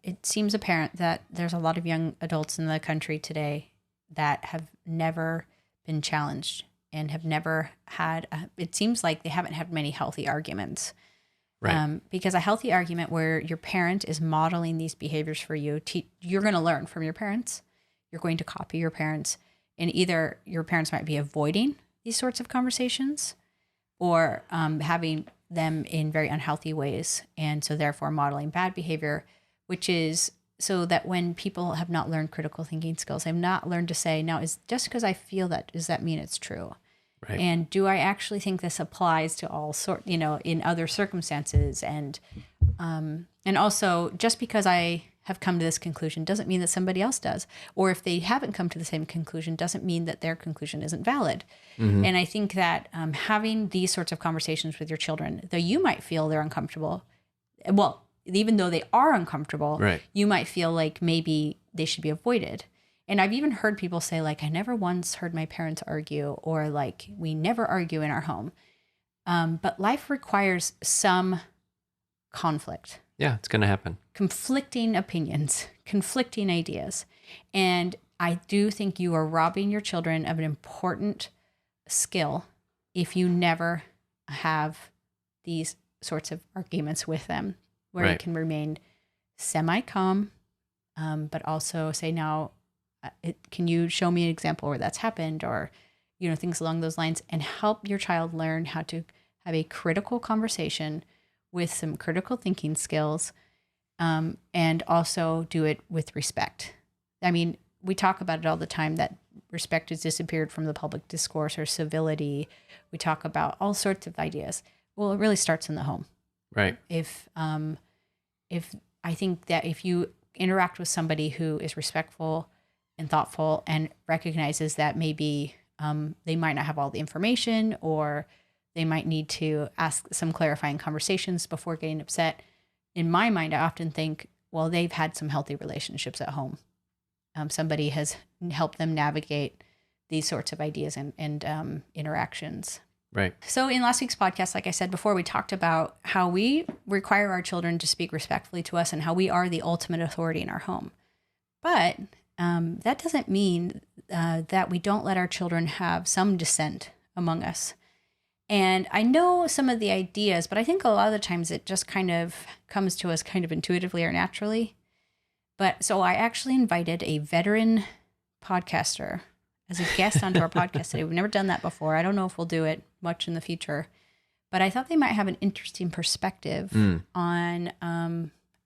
it seems apparent that there's a lot of young adults in the country today that have never been challenged and have never had, it seems like they haven't had many healthy arguments. Right. Because a healthy argument where your parent is modeling these behaviors for you, you're going to learn from your parents. You're going to copy your parents. And either your parents might be avoiding these sorts of conversations or having them in very unhealthy ways. And so therefore modeling bad behavior, which is so that when people have not learned critical thinking skills, they've not learned to say, now, is just because I feel that, does that mean it's true? Right. And do I actually think this applies to all in other circumstances? And also, just because I have come to this conclusion doesn't mean that somebody else does. Or if they haven't come to the same conclusion, doesn't mean that their conclusion isn't valid. Mm-hmm. And I think that having these sorts of conversations with your children, though you might feel they're uncomfortable, well, even though they are uncomfortable, right. you might feel like maybe they should be avoided. And I've even heard people say, like, I never once heard my parents argue, or like, we never argue in our home. But life requires some conflict. Yeah, it's going to happen. Conflicting opinions, conflicting ideas. And I do think you are robbing your children of an important skill if you never have these sorts of arguments with them, where right. you can remain semi-calm, but also say, now, can you show me an example where that's happened, or, things along those lines, and help your child learn how to have a critical conversation with some critical thinking skills, and also do it with respect. I mean, we talk about it all the time that respect has disappeared from the public discourse, or civility. We talk about all sorts of ideas. Well, it really starts in the home. Right. If I think that if you interact with somebody who is respectful and thoughtful and recognizes that maybe they might not have all the information, or they might need to ask some clarifying conversations before getting upset. In my mind, I often think, well, they've had some healthy relationships at home. Somebody has helped them navigate these sorts of ideas and interactions. Right. So in last week's podcast, like I said before, we talked about how we require our children to speak respectfully to us and how we are the ultimate authority in our home. But that doesn't mean that we don't let our children have some dissent among us. And I know some of the ideas, but I think a lot of the times it just kind of comes to us kind of intuitively or naturally. But so I actually invited a veteran podcaster as a guest onto our podcast today. We've never done that before. I don't know if we'll do it much in the future, but I thought they might have an interesting perspective on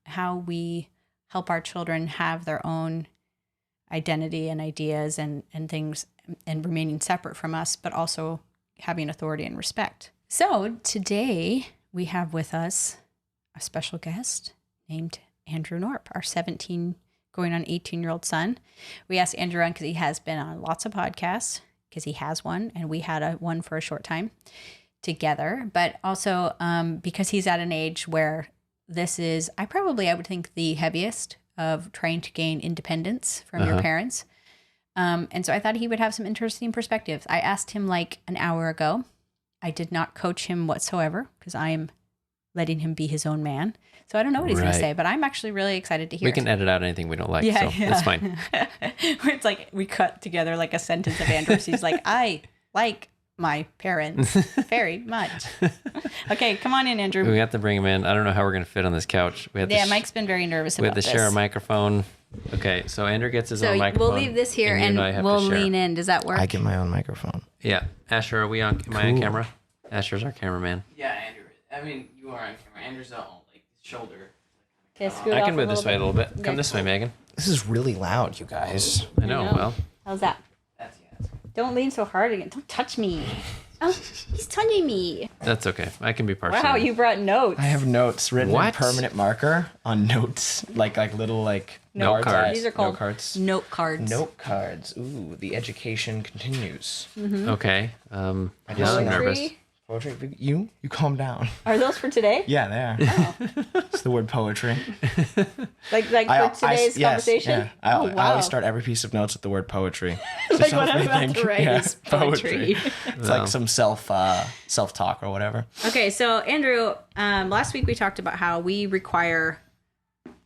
how we help our children have their own identity and ideas and things, and remaining separate from us, but also having authority and respect. So today we have with us a special guest named Andrew Knorpp, our 17 going on 18-year-old son. We asked Andrew on because he has been on lots of podcasts, because he has one, and we had one for a short time together, but also because he's at an age where this is, I would think, the heaviest of trying to gain independence from your parents. And so I thought he would have some interesting perspectives. I asked him like an hour ago. I did not coach him whatsoever because I am letting him be his own man. So I don't know what he's going to say, but I'm actually really excited to hear it. We can edit out anything we don't like, so that's fine. It's like we cut together like a sentence of Andrew's. He's like, I like my parents very much. Okay, come on in, Andrew. We have to bring him in. I don't know how we're going to fit on this couch. Mike's been very nervous about this. We have to share a microphone. Okay, so Andrew gets his own microphone. We'll leave this here and we'll lean in. Does that work? I get my own microphone. Yeah. Asher, am I on camera? Asher's our cameraman. Yeah, Andrew. I mean, you are on camera. Andrew's on like shoulder. Okay, I can move this way a little bit. Come this way, Megan. This is really loud, you guys. I know. Well, how's that? That's Don't lean so hard again. Don't touch me. Oh, he's touching me. that's okay. I can be partial. Wow, you brought notes. I have notes written What? in permanent marker on notes, like little Note cards. These are called note cards. note cards. Note cards. Ooh, the education continues. Okay. I'm just- nervous. Poetry? You calm down. Are those for today? Yeah, they are. Oh. It's the word poetry. Like for today's conversation? Yeah. I always start every piece of notes with the word poetry. Like what I'm about to write is poetry. It's like some self-talk or whatever. Okay, so Andrew, last week we talked about how we require,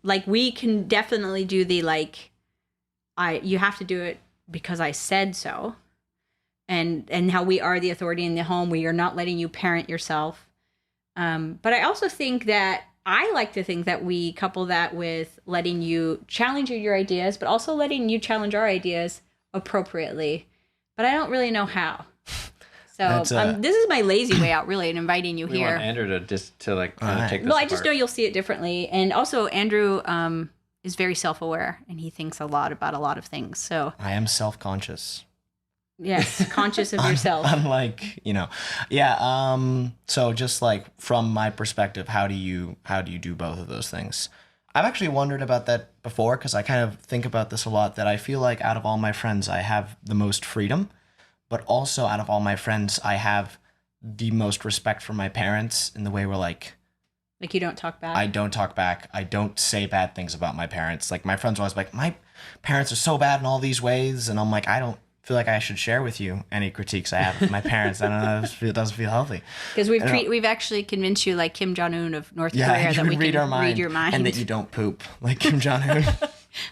like, we can definitely do the, like, you have to do it because I said so. And how we are the authority in the home. We are not letting you parent yourself. But I also think that I like to think that we couple that with letting you challenge your ideas, but also letting you challenge our ideas appropriately. But I don't really know how. So this is my lazy way out, really, in inviting you here. We want Andrew to just take this Well, I just apart. know you'll see it differently. And also, Andrew is very self-aware, and he thinks a lot about a lot of things. So I am self-conscious. yes, conscious of yourself. Unlike, so just like from my perspective, how do you do both of those things? I've actually wondered about that before, because I kind of think about this a lot, that I feel like out of all my friends, I have the most freedom, but also out of all my friends, I have the most respect for my parents in the way where like you don't talk back. I don't talk back. I don't say bad things about my parents. Like my friends are always like, my parents are so bad in all these ways. And I'm like, I don't feel like I should share with you any critiques I have with my parents. I don't know. It doesn't feel healthy. Because we've actually convinced you, like Kim Jong-un of North Korea, that we read can read your mind. And that you don't poop like Kim Jong-un.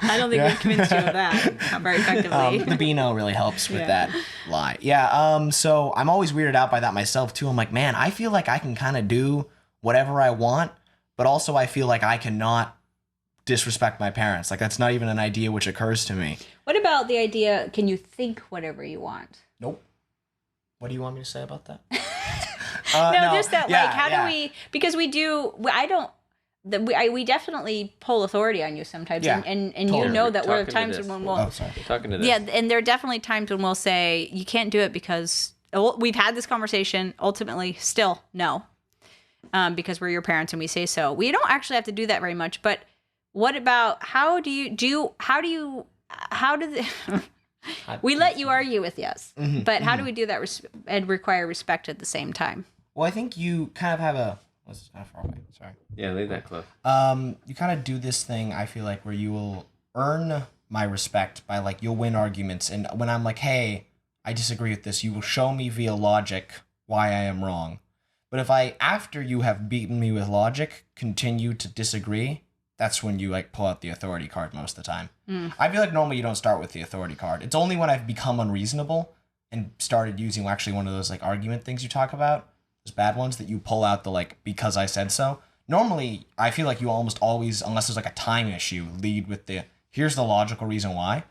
I don't think we've convinced you of that very effectively. The Beano really helps with that lie. Yeah. So I'm always weirded out by that myself too. I'm like, man, I feel like I can kind of do whatever I want, but also I feel like I cannot disrespect my parents. Like that's not even an idea which occurs to me. What about the idea, can you think whatever you want? Nope. What do you want me to say about that? No, just that, like, how do we, because we do, I don't, we definitely pull authority on you sometimes. Yeah, and totally. you know that We're there are talking to times this. when we'll, Oh, sorry. We're talking to this. yeah, and there are definitely times when we'll say, you can't do it because, we've had this conversation, ultimately, still, no. Because we're your parents and we say so. We don't actually have to do that very much, but what about, we let you argue with us, but how do we do that and require respect at the same time? Well, I think you kind of have what's kind of far away. Sorry. Yeah, leave that close. You kind of do this thing, I feel like, where you will earn my respect by, like, you'll win arguments. And when I'm like, hey, I disagree with this, you will show me via logic why I am wrong. But if I, after you have beaten me with logic, continue to disagree, that's when you, like, pull out the authority card most of the time. I feel like normally you don't start with the authority card. It's only when I've become unreasonable and started using actually one of those, like, argument things you talk about, those bad ones, that you pull out the, like, because I said so. Normally, I feel like you almost always, unless there's, like, a time issue, lead with the, here's the logical reason why.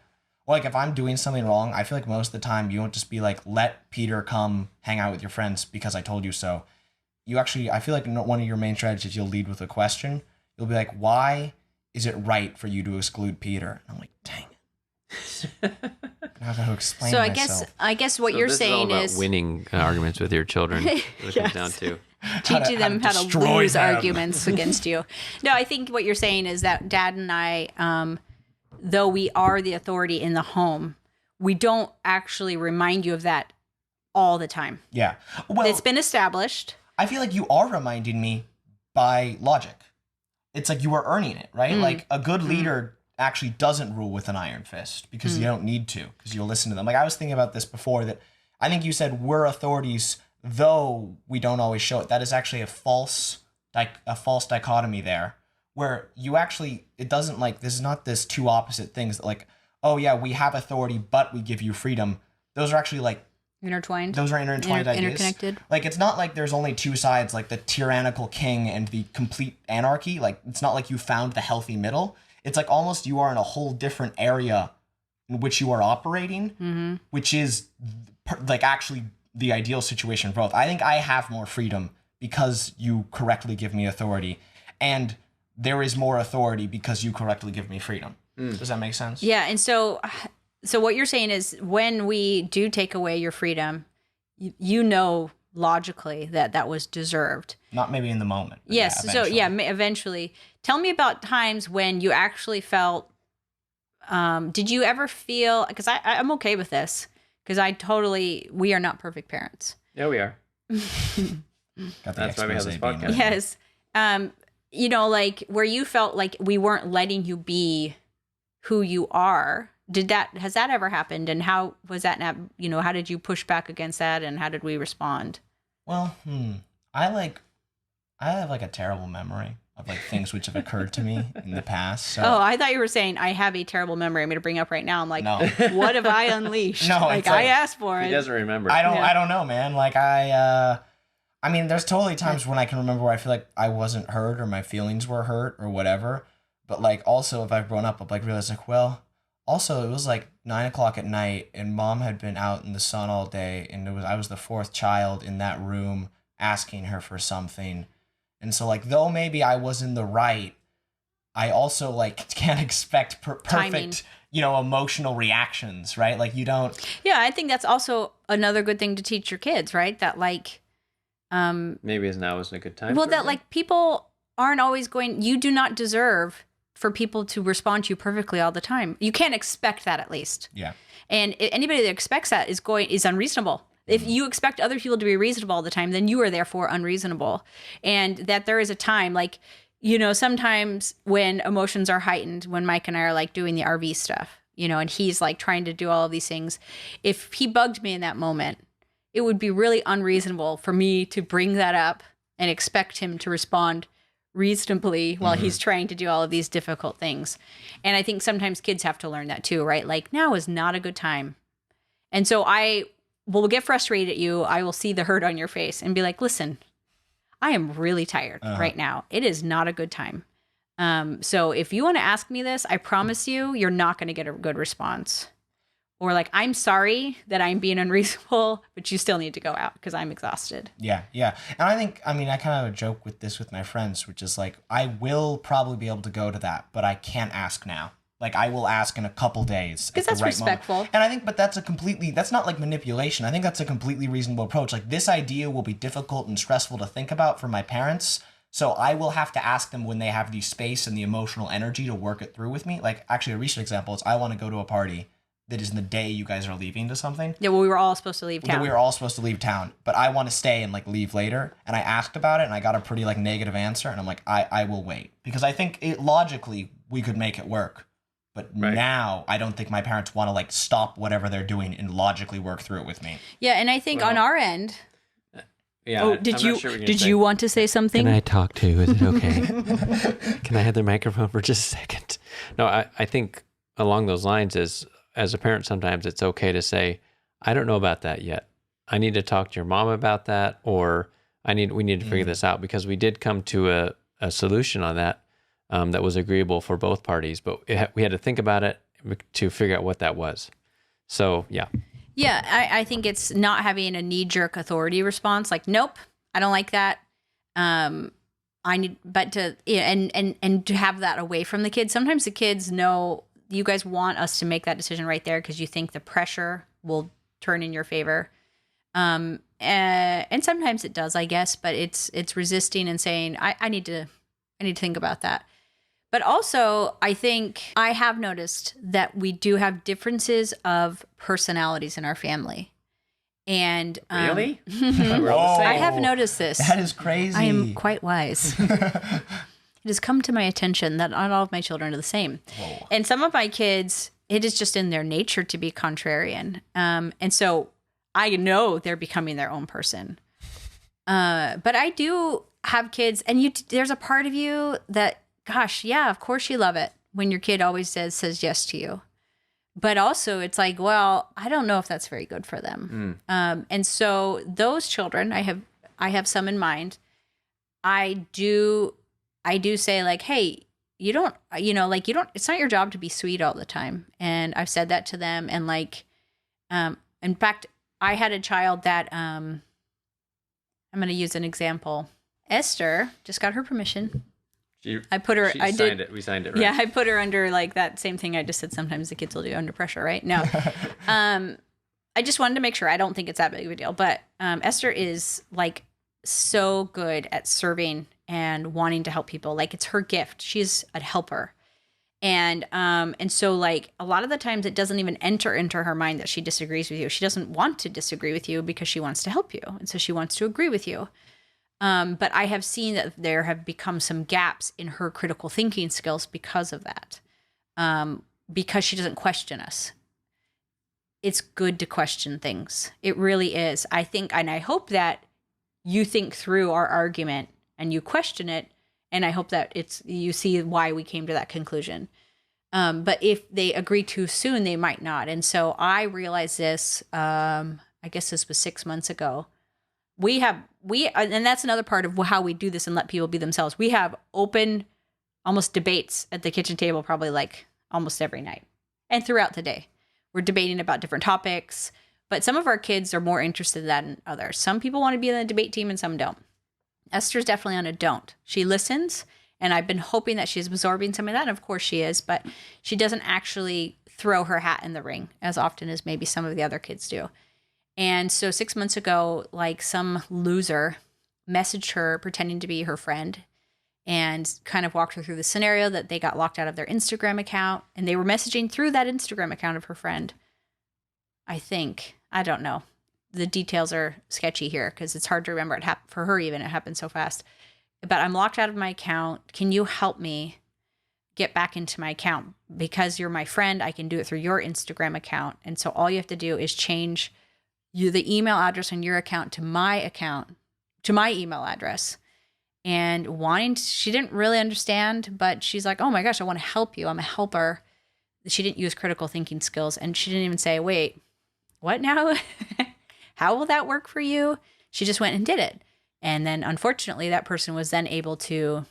Or, like, if I'm doing something wrong, I feel like most of the time you don't just be like, let Peter come hang out with your friends because I told you so. You actually, I feel like one of your main strategies, you'll lead with a question. You'll be like, why is it right for you to exclude Peter? And I'm like, dang it. I'm not going to explain So myself. I guess what you're this saying is all about is winning arguments with your children. What it comes down to. teaching them how to destroy lose them. arguments against you. No, I think what you're saying is that Dad and I, though we are the authority in the home, we don't actually remind you of that all the time. Yeah. Well, It's been established. I feel like you are reminding me by logic. It's like you are earning it, right? Like a good leader actually doesn't rule with an iron fist because you don't need to, because you'll listen to them. Like I was thinking about this before, that I think you said we're authorities, though we don't always show it. That is actually a false dichotomy there, where you actually, it doesn't, like, this is not this two opposite things that, like, oh yeah, we have authority, but we give you freedom. Those are actually, like, Intertwined. those are intertwined ideas. Interconnected. Like, it's not like there's only two sides, like the tyrannical king and the complete anarchy. Like, it's not like you found the healthy middle. It's like almost you are in a whole different area in which you are operating, which is like actually the ideal situation for both. I think I have more freedom because you correctly give me authority, and there is more authority because you correctly give me freedom. Does that make sense? Yeah, and so what you're saying is when we do take away your freedom, you know logically that was deserved. Not maybe in the moment. But Yes. Eventually. Tell me about times when you actually felt, did you ever feel, because I'm okay with this, because we are not perfect parents. Yeah, we are. Got the That's why we have this expose being podcast. written. Yes. You know, like where you felt like we weren't letting you be who you are. Has that ever happened? And how was that, how did you push back against that? And how did we respond? Well, I have like a terrible memory of like things which have occurred to me in the past. So Oh, I thought you were saying I have a terrible memory. I'm going to bring up right now. I'm like, no, what have I unleashed? No, like it's like- I asked for He it. doesn't remember. I don't know, man. Like I mean, there's totally times when I can remember where I feel like I wasn't heard or my feelings were hurt or whatever. But like also if I've grown up, I've like realized like, well, also it was like 9:00 at night and mom had been out in the sun all day and I was the fourth child in that room asking her for something. And so like, though maybe I was in the right, I also like can't expect Timing. perfect, emotional reactions, right? Like you don't. Yeah, I think that's also another good thing to teach your kids, right? That like, Maybe now isn't a good time. well, for that it. like people aren't always you do not deserve for people to respond to you perfectly all the time. You can't expect that at least. Yeah. And anybody that expects that is unreasonable. If you expect other people to be reasonable all the time, then you are therefore unreasonable. And that there is a time, like, sometimes when emotions are heightened, when Mike and I are like doing the RV stuff, and he's like trying to do all of these things, if he bugged me in that moment, it would be really unreasonable for me to bring that up and expect him to respond reasonably while he's trying to do all of these difficult things. And I think sometimes kids have to learn that too, right? Like now is not a good time. And so I will get frustrated at you. I will see the hurt on your face and be like, listen, I am really tired right now. It is not a good time. So if you want to ask me this, I promise you're not going to get a good response. Or like, I'm sorry that I'm being unreasonable, but you still need to go out because I'm exhausted. Yeah. And I kind of have a joke with this with my friends, which is like, I will probably be able to go to that, but I can't ask now. Like I will ask in a couple days. Because that's respectful. Moment. And I think, but that's not like manipulation. I think that's a completely reasonable approach. Like this idea will be difficult and stressful to think about for my parents. So I will have to ask them when they have the space and the emotional energy to work it through with me. Like actually a recent example is I want to go to a party that is in the day you guys are leaving to something. Yeah, well, we were all supposed to leave town. We were all supposed to leave town, but I want to stay and like leave later. And I asked about it and I got a pretty like negative answer. And I'm like, I will wait because I think logically we could make it work. But now I don't think my parents want to like stop whatever they're doing and logically work through it with me. Yeah, and I think on our end. Yeah. Oh, did you want to say something? Can I talk to you? Is it okay? Can I have the microphone for just a second? No, I think along those lines as a parent, sometimes it's okay to say, I don't know about that yet. I need to talk to your mom about that, or we need to figure this out, because we did come to a solution on that that was agreeable for both parties, but we had to think about it to figure out what that was. So, yeah. Yeah, I think it's not having a knee-jerk authority response, like, nope, I don't like that. And to have that away from the kids. Sometimes the kids know you guys want us to make that decision right there because you think the pressure will turn in your favor. And sometimes it does, I guess, but it's resisting and saying, I need to think about that. But also, I think I have noticed that we do have differences of personalities in our family. And Really? I have noticed this. That is crazy. I am quite wise. It has come to my attention that not all of my children are the same. Whoa. And some of my kids, it is just in their nature to be contrarian. And so I know they're becoming their own person. But I do have kids, and there's a part of you that, gosh, yeah, of course you love it when your kid always says yes to you. But also it's like, well, I don't know if that's very good for them. And so those children, I have some in mind. I do say like, hey, it's not your job to be sweet all the time. And I've said that to them. And like, in fact, I had a child that, I'm going to use an example. Esther just got her permission. We signed it, right? Yeah, I put her under like that same thing I just said sometimes the kids will do under pressure, right? No. I just wanted to make sure. I don't think it's that big of a deal. But Esther is like so good at serving and wanting to help people. Like it's her gift. She's a helper. And so like a lot of the times it doesn't even enter into her mind that she disagrees with you. She doesn't want to disagree with you because she wants to help you. And so she wants to agree with you. But I have seen that there have become some gaps in her critical thinking skills because of that. Because she doesn't question us. It's good to question things. It really is. I think, and I hope that you think through our argument and you question it. And I hope that you see why we came to that conclusion. But if they agree too soon, they might not. And so I realized this, I guess this was 6 months ago. And that's another part of how we do this and let people be themselves. We have open, almost debates at the kitchen table, probably like almost every night and throughout the day. We're debating about different topics, but some of our kids are more interested in that than others. Some people want to be in the debate team and some don't. Esther's definitely on a don't. She listens, and I've been hoping that she's absorbing some of that. And of course she is, but she doesn't actually throw her hat in the ring as often as maybe some of the other kids do. And so 6 months ago, like some loser messaged her pretending to be her friend and kind of walked her through the scenario that they got locked out of their Instagram account. And they were messaging through that Instagram account of her friend. I think. I don't know. The details are sketchy here because it's hard to remember. It happened for her even. It happened so fast. But I'm locked out of my account. Can you help me get back into my account? Because you're my friend, I can do it through your Instagram account. And so all you have to do is change the email address on your account, to my email address. And she didn't really understand, but she's like, oh my gosh, I want to help you. I'm a helper. She didn't use critical thinking skills. And she didn't even say, wait, what now? How will that work for you? She just went and did it. And then unfortunately, that person was then able to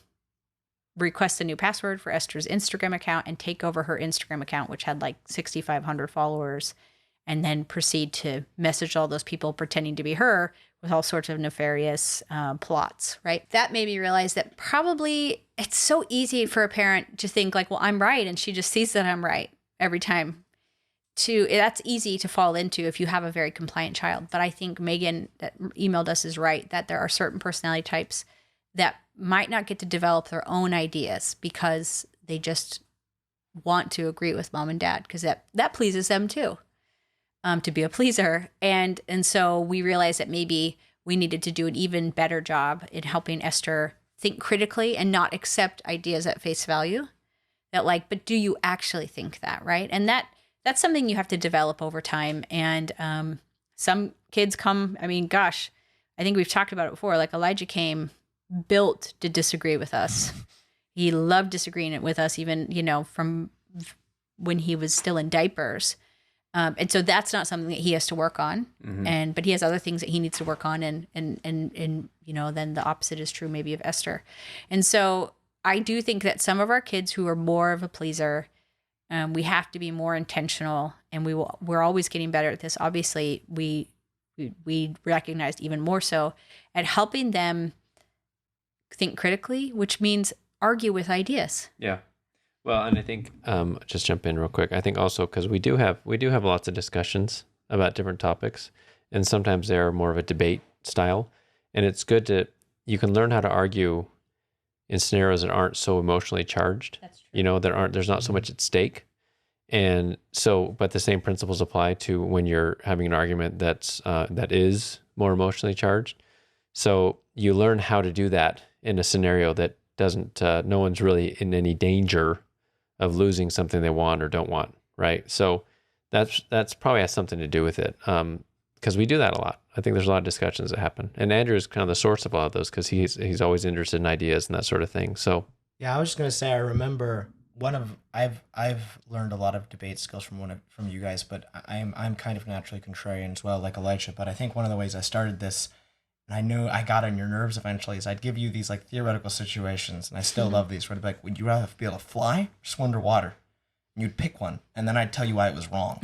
request a new password for Esther's Instagram account and take over her Instagram account, which had like 6,500 followers, and then proceed to message all those people pretending to be her with all sorts of nefarious plots, right? That made me realize that probably it's so easy for a parent to think like, well, I'm right. And she just sees that I'm right every time. That's easy to fall into if you have a very compliant child. But I think Megan that emailed us is right, that there are certain personality types that might not get to develop their own ideas because they just want to agree with mom and dad because that pleases them too, to be a pleaser. And so we realized that maybe we needed to do an even better job in helping Esther think critically and not accept ideas at face value. That like, but do you actually think that, right? And that's something you have to develop over time. And some kids come, I mean, gosh, I think we've talked about it before. Like Elijah came built to disagree with us. He loved disagreeing with us, even, from when he was still in diapers. And so that's not something that he has to work on. Mm-hmm. But he has other things that he needs to work on. And then the opposite is true maybe of Esther. And so I do think that some of our kids who are more of a pleaser, we have to be more intentional, and we're always getting better at this. Obviously, we recognized even more so at helping them think critically, which means argue with ideas. Yeah. Well, and I think just jump in real quick. I think also because we do have lots of discussions about different topics, and sometimes they're more of a debate style, and it's good you can learn how to argue in scenarios that aren't so emotionally charged. That's true. There's not so much at stake. And so, but the same principles apply to when you're having an argument that is more emotionally charged. So you learn how to do that in a scenario that doesn't, no one's really in any danger of losing something they want or don't want, right? So that's probably has something to do with it. Because we do that a lot. I think there's a lot of discussions that happen. And Andrew is kind of the source of a lot of those because he's always interested in ideas and that sort of thing. So yeah, I was just gonna say I remember I've learned a lot of debate skills from you guys, but I'm kind of naturally contrarian as well, like Elijah. But I think one of the ways I started this, and I knew I got on your nerves eventually, is I'd give you these like theoretical situations, and I still love these. Where I'd be like, would you rather be able to fly or swim underwater? And you'd pick one, and then I'd tell you why it was wrong.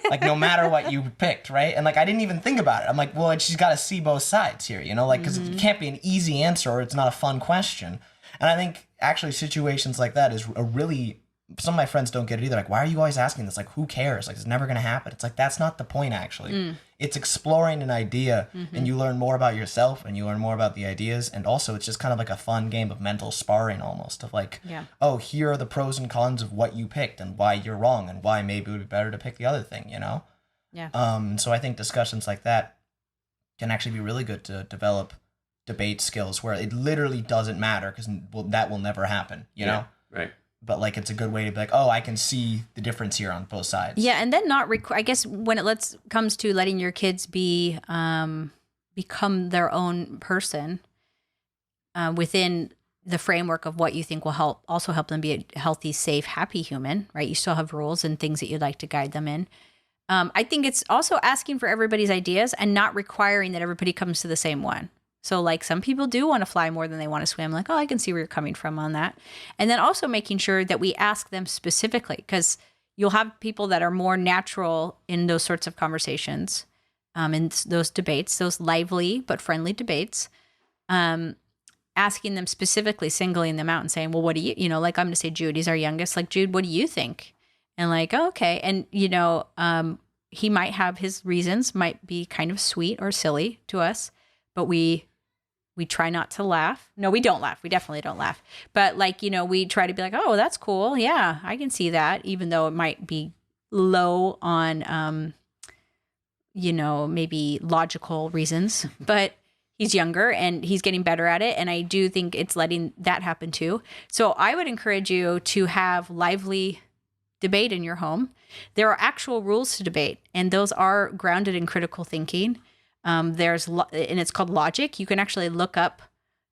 Like, no matter what you picked, right? And, like, I didn't even think about it. I'm like, well, she's got to see both sides here, like, because it can't be an easy answer or it's not a fun question. And I think, actually, situations like that is a really some of my friends don't get it either. Like, why are you always asking this? Like, who cares? Like, it's never going to happen. It's like, that's not the point, actually. It's exploring an idea, and you learn more about yourself, and you learn more about the ideas. And also, it's just kind of like a fun game of mental sparring almost, of like, oh, here are the pros and cons of what you picked and why you're wrong and why maybe it would be better to pick the other thing, you know? Yeah. So I think discussions like that can actually be really good to develop debate skills where it literally doesn't matter because that will never happen, you know? Right. But like it's a good way to be like, oh, I can see the difference here on both sides. Yeah, and then I guess when it comes to letting your kids be become their own person within the framework of what you think will also help them be a healthy, safe, happy human, right? You still have rules and things that you'd like to guide them in. I think it's also asking for everybody's ideas and not requiring that everybody comes to the same one. So like some people do want to fly more than they want to swim. Like, oh, I can see where you're coming from on that. And then also making sure that we ask them specifically, because you'll have people that are more natural in those sorts of conversations, in those debates, those lively but friendly debates, asking them specifically, singling them out and saying, well, what do you know, like I'm going to say Jude, he's our youngest. Like, Jude, what do you think? And like, oh, okay. And, you know, he might have his reasons, might be kind of sweet or silly to us, but we try not to laugh. No, we don't laugh. We definitely don't laugh. But like, you know, we try to be like, oh, that's cool. Yeah, I can see that. Even though it might be low on, you know, maybe logical reasons, but he's younger and he's getting better at it. And I do think it's letting that happen too. So I would encourage you to have lively debate in your home. There are actual rules to debate, and those are grounded in critical thinking. And it's called logic. You can actually look up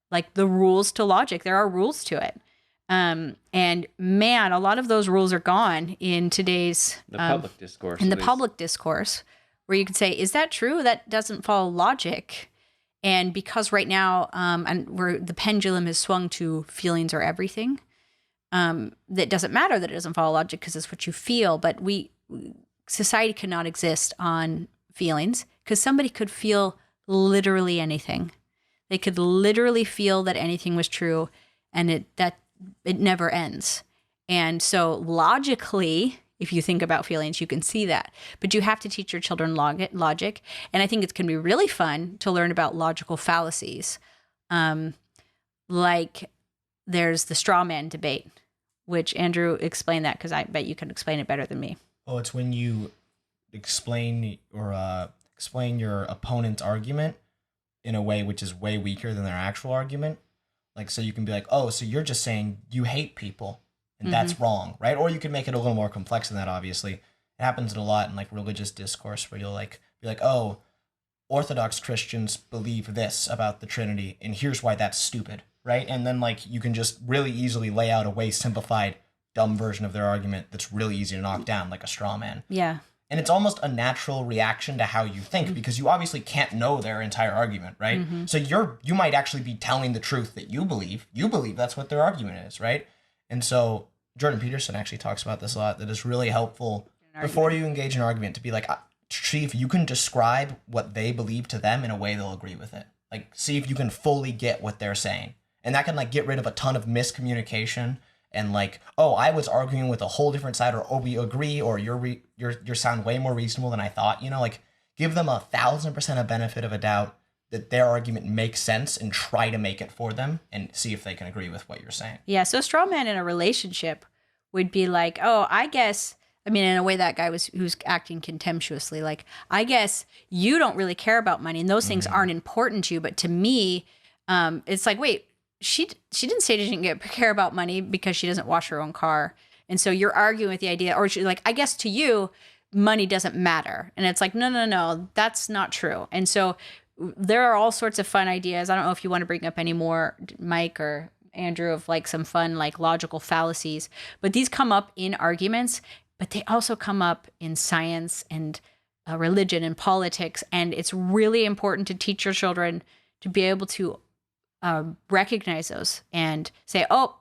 like the rules to logic. There are rules to it. And man, a lot of those rules are gone in today's public discourse. In the public discourse, where you could say, is that true? That doesn't follow logic. And because right now, and where the pendulum has swung to feelings are everything, that doesn't matter that it doesn't follow logic because it's what you feel. But society cannot exist on feelings, because somebody could feel literally anything. They could literally feel that anything was true, and it never ends. And so logically, if you think about feelings, you can see that. But you have to teach your children logic. And I think it can be really fun to learn about logical fallacies. Like there's the straw man debate, which Andrew explained that, because I bet you can explain it better than me. Oh, it's when you explain your opponent's argument in a way which is way weaker than their actual argument. Like, so you can be like, oh, so you're just saying you hate people and that's wrong, right? Or you could make it a little more complex than that, obviously. It happens a lot in like religious discourse where you'll like be like, oh, Orthodox Christians believe this about the Trinity and here's why that's stupid, right? And then like you can just really easily lay out a way simplified, dumb version of their argument that's really easy to knock down, like a straw man. Yeah. And it's almost a natural reaction to how you think, because you obviously can't know their entire argument, right? So you might actually be telling the truth that you believe. You believe that's what their argument is, right? And so Jordan Peterson actually talks about this a lot, that is really helpful before you engage an argument to be like, see if you can describe what they believe to them in a way they'll agree with it. Like, see if you can fully get what they're saying. And that can like get rid of a ton of miscommunication. And like, oh, I was arguing with a whole different side, or oh, we agree, or you sound way more reasonable than I thought. You know, like give them 1,000% a benefit of a doubt that their argument makes sense, and try to make it for them, and see if they can agree with what you're saying. Yeah. So straw man in a relationship would be like, oh, I guess. I mean, in a way, that guy who's acting contemptuously. Like, I guess you don't really care about money, and those things aren't important to you, but to me, it's like, wait. She didn't say she didn't care about money because she doesn't wash her own car. And so you're arguing with the idea, or she's like, I guess to you, money doesn't matter. And it's like, no, that's not true. And so there are all sorts of fun ideas. I don't know if you want to bring up any more, Mike or Andrew, of like some fun, like logical fallacies, but these come up in arguments, but they also come up in science and religion and politics. And it's really important to teach your children to be able to recognize those and say, oh,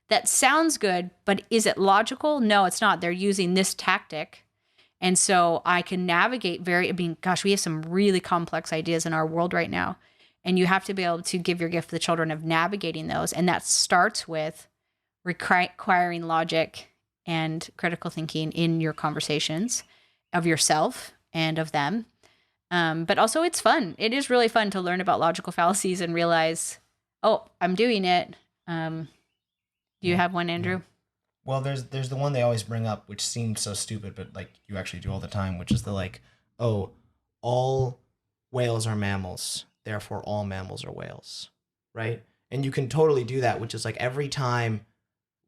that sounds good, but is it logical? No, it's not. They're using this tactic. And so I can navigate gosh, we have some really complex ideas in our world right now. And you have to be able to give your gift to the children of navigating those. And that starts with requiring logic and critical thinking in your conversations of yourself and of them. But also it's fun. It is really fun to learn about logical fallacies and realize, oh, I'm doing it. Do you have one, Andrew? Well, there's the one they always bring up, which seems so stupid, but like you actually do all the time, which is the like, oh, all whales are mammals, therefore all mammals are whales, right? And you can totally do that, which is like every time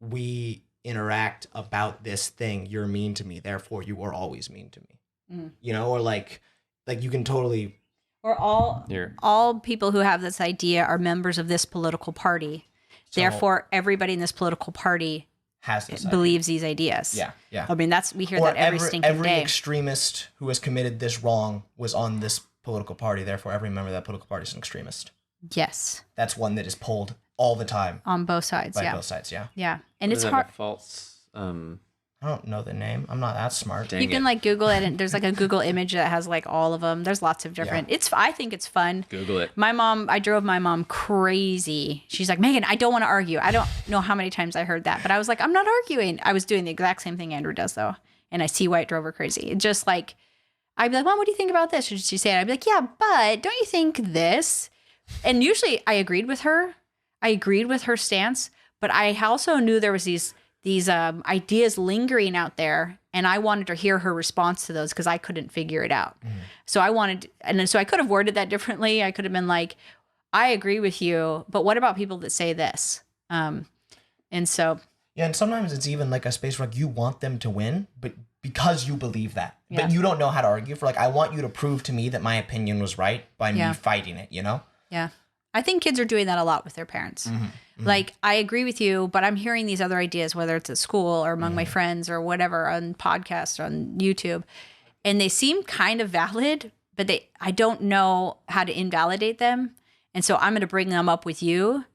we interact about this thing, you're mean to me, therefore you are always mean to me. You know, or like you can totally. Or all people who have this idea are members of this political party. So therefore, everybody in this political party believes these ideas. Yeah. I mean, we hear that every stinking day. Every extremist who has committed this wrong was on this political party. Therefore, every member of that political party is an extremist. Yes. That's one that is pulled all the time. On both sides, by both sides, yeah. Yeah. And it's hard. False. I don't know the name. I'm not that smart. You can like Google it, and there's like a Google image that has like all of them. There's lots of different. Yeah. I think it's fun. Google it. I drove my mom crazy. She's like, Megan, I don't want to argue. I don't know how many times I heard that, but I was like, I'm not arguing. I was doing the exact same thing Andrew does though, and I see why it drove her crazy. It just like, I'd be like, Mom, what do you think about this? Should she say it? I'd be like, yeah, but don't you think this? And usually I agreed with her. I agreed with her stance, but I also knew there was these ideas lingering out there, and I wanted to hear her response to those because I couldn't figure it out. So I could have worded that differently. I could have been like, I agree with you, but what about people that say this? And sometimes it's even like a space where like you want them to win, but because you believe that, but you don't know how to argue for like, I want you to prove to me that my opinion was right by me fighting it, you know? Yeah. I think kids are doing that a lot with their parents. Like, I agree with you, but I'm hearing these other ideas, whether it's at school or among my friends or whatever, on podcasts or on YouTube, and they seem kind of valid, but I don't know how to invalidate them. And so I'm going to bring them up with you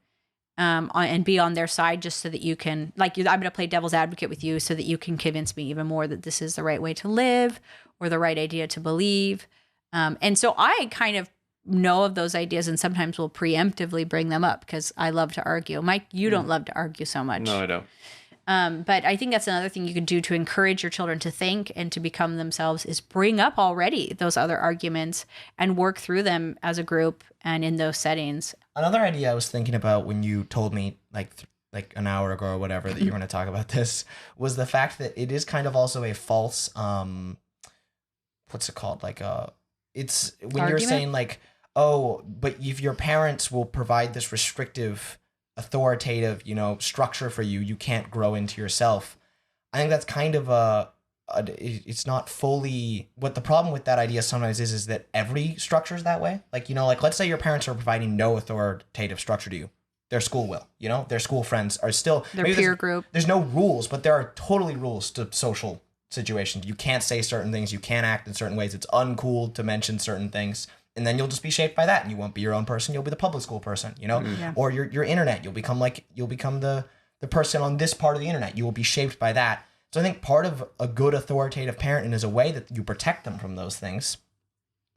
and be on their side just so that you can, I'm going to play devil's advocate with you so that you can convince me even more that this is the right way to live or the right idea to believe. And so I kind of know of those ideas and sometimes will preemptively bring them up because I love to argue. Mike, you don't love to argue so much. No, I don't. But I think that's another thing you can do to encourage your children to think and to become themselves is bring up already those other arguments and work through them as a group and in those settings. Another idea I was thinking about when you told me like an hour ago or whatever that you were going to talk about this was the fact that it is kind of also a false, what's it called? It's when argument? You're saying like, oh, but if your parents will provide this restrictive, authoritative, structure for you, you can't grow into yourself. I think that's kind of it's not fully, what the problem with that idea sometimes is that every structure is that way. Like, let's say your parents are providing no authoritative structure to you. Their school will, their school friends are still. Their peer group. There's no rules, but there are totally rules to social situations. You can't say certain things. You can't act in certain ways. It's uncool to mention certain things. And then you'll just be shaped by that, and you won't be your own person. You'll be the public school person, Yeah. Or your internet. You'll become the person on this part of the internet. You will be shaped by that. So I think part of a good authoritative parenting is a way that you protect them from those things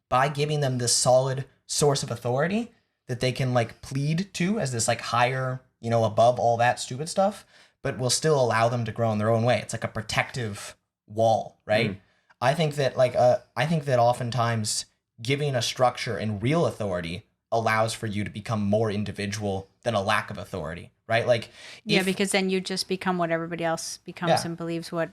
by giving them this solid source of authority that they can plead to as this higher, above all that stupid stuff, but will still allow them to grow in their own way. It's like a protective wall, right? I think that oftentimes giving a structure and real authority allows for you to become more individual than a lack of authority, right? Because then you just become what everybody else becomes and believes what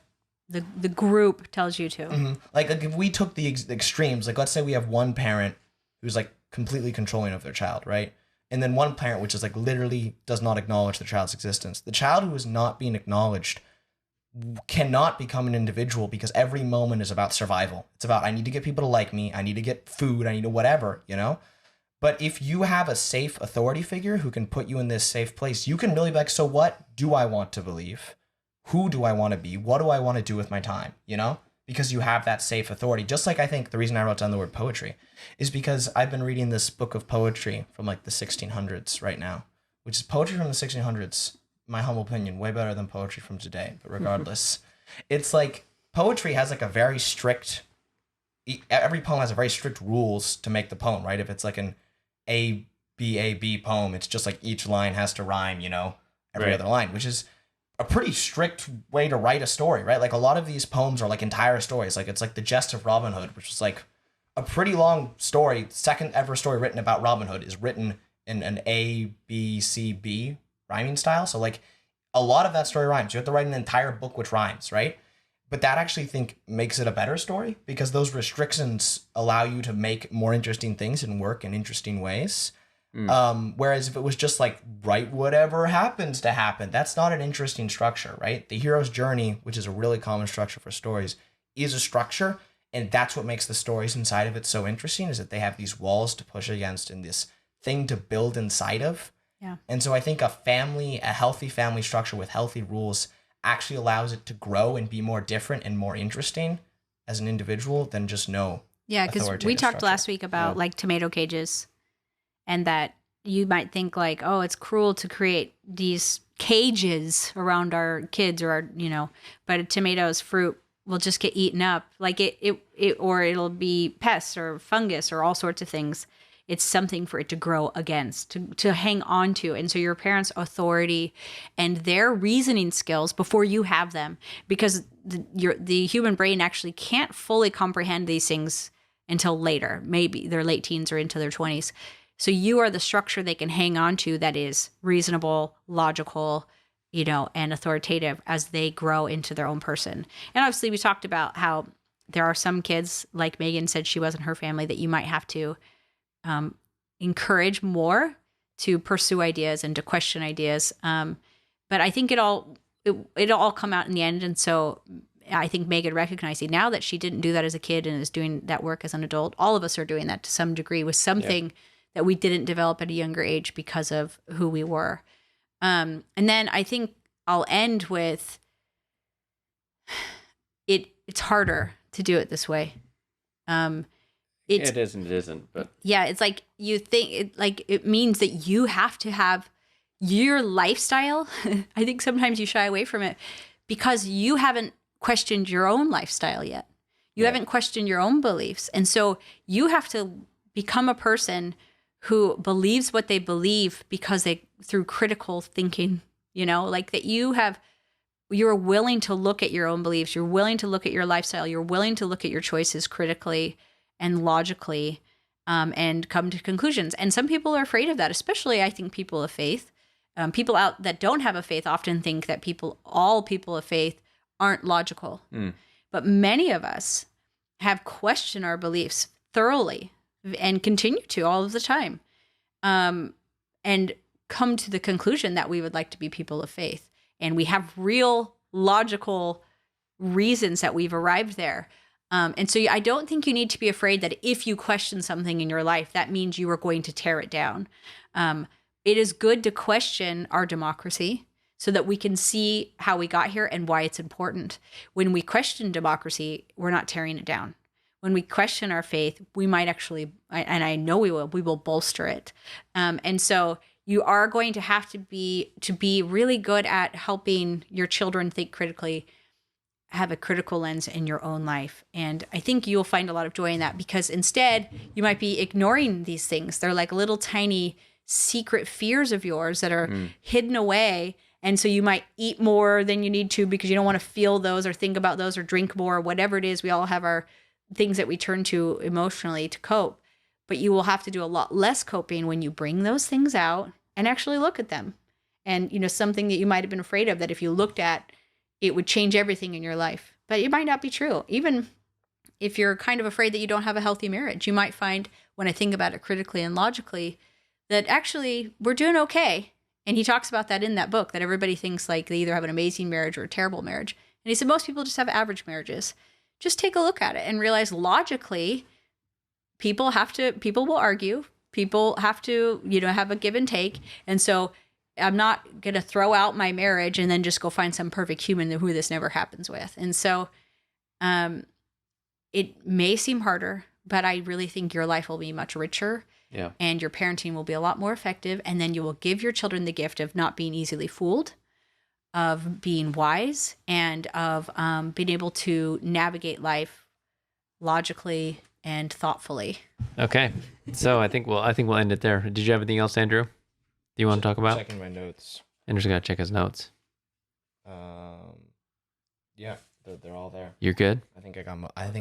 the group tells you to. Mm-hmm. Like if we took the extremes, let's say we have one parent who's completely controlling of their child, right? And then one parent which is literally does not acknowledge the child's existence. The child who is not being acknowledged cannot become an individual because every moment is about survival. It's about, I need to get people to like me. I need to get food. I need to whatever, But if you have a safe authority figure who can put you in this safe place, you can really be like, so what do I want to believe? Who do I want to be? What do I want to do with my time? Because you have that safe authority. Just like I think the reason I wrote down the word poetry is because I've been reading this book of poetry from the 1600s right now, which is poetry from the 1600s. My humble opinion, way better than poetry from today. But regardless, it's poetry has a very strict, every poem has a very strict rules to make the poem, right? If it's an A, B poem, it's just each line has to rhyme, every other line, which is a pretty strict way to write a story, right? Like a lot of these poems are like entire stories. Like it's like the Jest of Robin Hood, which is like a pretty long story. Second ever story written about Robin Hood is written in an A, B, C, B rhyming style. So like a lot of that story rhymes. You have to write an entire book which rhymes, right? But that actually think makes it a better story because those restrictions allow you to make more interesting things and work in interesting ways. Whereas if it was just like write whatever happens to happen, that's not an interesting structure, right? The hero's journey, which is a really common structure for stories, is a structure. And that's what makes the stories inside of it so interesting, is that they have these walls to push against and this thing to build inside of. Yeah. And so I think a healthy family structure with healthy rules actually allows it to grow and be more different and more interesting as an individual than just no. Yeah, because we talked last week about like tomato cages, and that you might think like, oh, it's cruel to create these cages around our kids or our, but a tomato's fruit will just get eaten up. Like or it'll be pests or fungus or all sorts of things. It's something for it to grow against, to hang on to. And so your parents' authority and their reasoning skills before you have them, because the human brain actually can't fully comprehend these things until later, maybe their late teens or into their 20s. So you are the structure they can hang on to that is reasonable, logical, and authoritative as they grow into their own person. And obviously we talked about how there are some kids, like Megan said she was in her family, that you might have to encourage more to pursue ideas and to question ideas. But I think it'll all come out in the end. And so I think Megan recognizing now that she didn't do that as a kid and is doing that work as an adult, all of us are doing that to some degree with something that we didn't develop at a younger age because of who we were. And then I think I'll end with it's harder to do it this way. It isn't, but yeah, it's like you think it means that you have to have your lifestyle. I think sometimes you shy away from it because you haven't questioned your own lifestyle yet. You haven't questioned your own beliefs. And so you have to become a person who believes what they believe because through critical thinking, like that you're willing to look at your own beliefs. You're willing to look at your lifestyle. You're willing to look at your choices critically and logically, and come to conclusions. And some people are afraid of that, especially I think people of faith. People out that don't have a faith often think that all people of faith aren't logical. But many of us have questioned our beliefs thoroughly and continue to all of the time, and come to the conclusion that we would like to be people of faith. And we have real logical reasons that we've arrived there. And so I don't think you need to be afraid that if you question something in your life, that means you are going to tear it down. It is good to question our democracy so that we can see how we got here and why it's important. When we question democracy, we're not tearing it down. When we question our faith, we might actually, and I know we will bolster it. And so you are going to have to be really good at helping your children think critically, have a critical lens in your own life. And I think you'll find a lot of joy in that, because instead you might be ignoring these things. They're like little tiny secret fears of yours that are hidden away. And so you might eat more than you need to because you don't want to feel those or think about those or drink more or whatever it is. We all have our things that we turn to emotionally to cope, but you will have to do a lot less coping when you bring those things out and actually look at them. And, something that you might have been afraid of that if you looked at, it would change everything in your life. But it might not be true. Even if you're kind of afraid that you don't have a healthy marriage, you might find, when I think about it critically and logically, that actually we're doing okay. And he talks about that in that book, that everybody thinks like they either have an amazing marriage or a terrible marriage. And he said most people just have average marriages. Just take a look at it and realize logically, people will argue. People have to, have a give and take. And so I'm not going to throw out my marriage and then just go find some perfect human who this never happens with. And so it may seem harder, but I really think your life will be much richer. Yeah. And your parenting will be a lot more effective. And then you will give your children the gift of not being easily fooled, of being wise, and of being able to navigate life logically and thoughtfully. Okay. So I think we'll end it there. Did you have anything else, Andrew? Do you want to talk about? Checking my notes. Andrew's got to check his notes. Yeah, they're all there. You're good? I think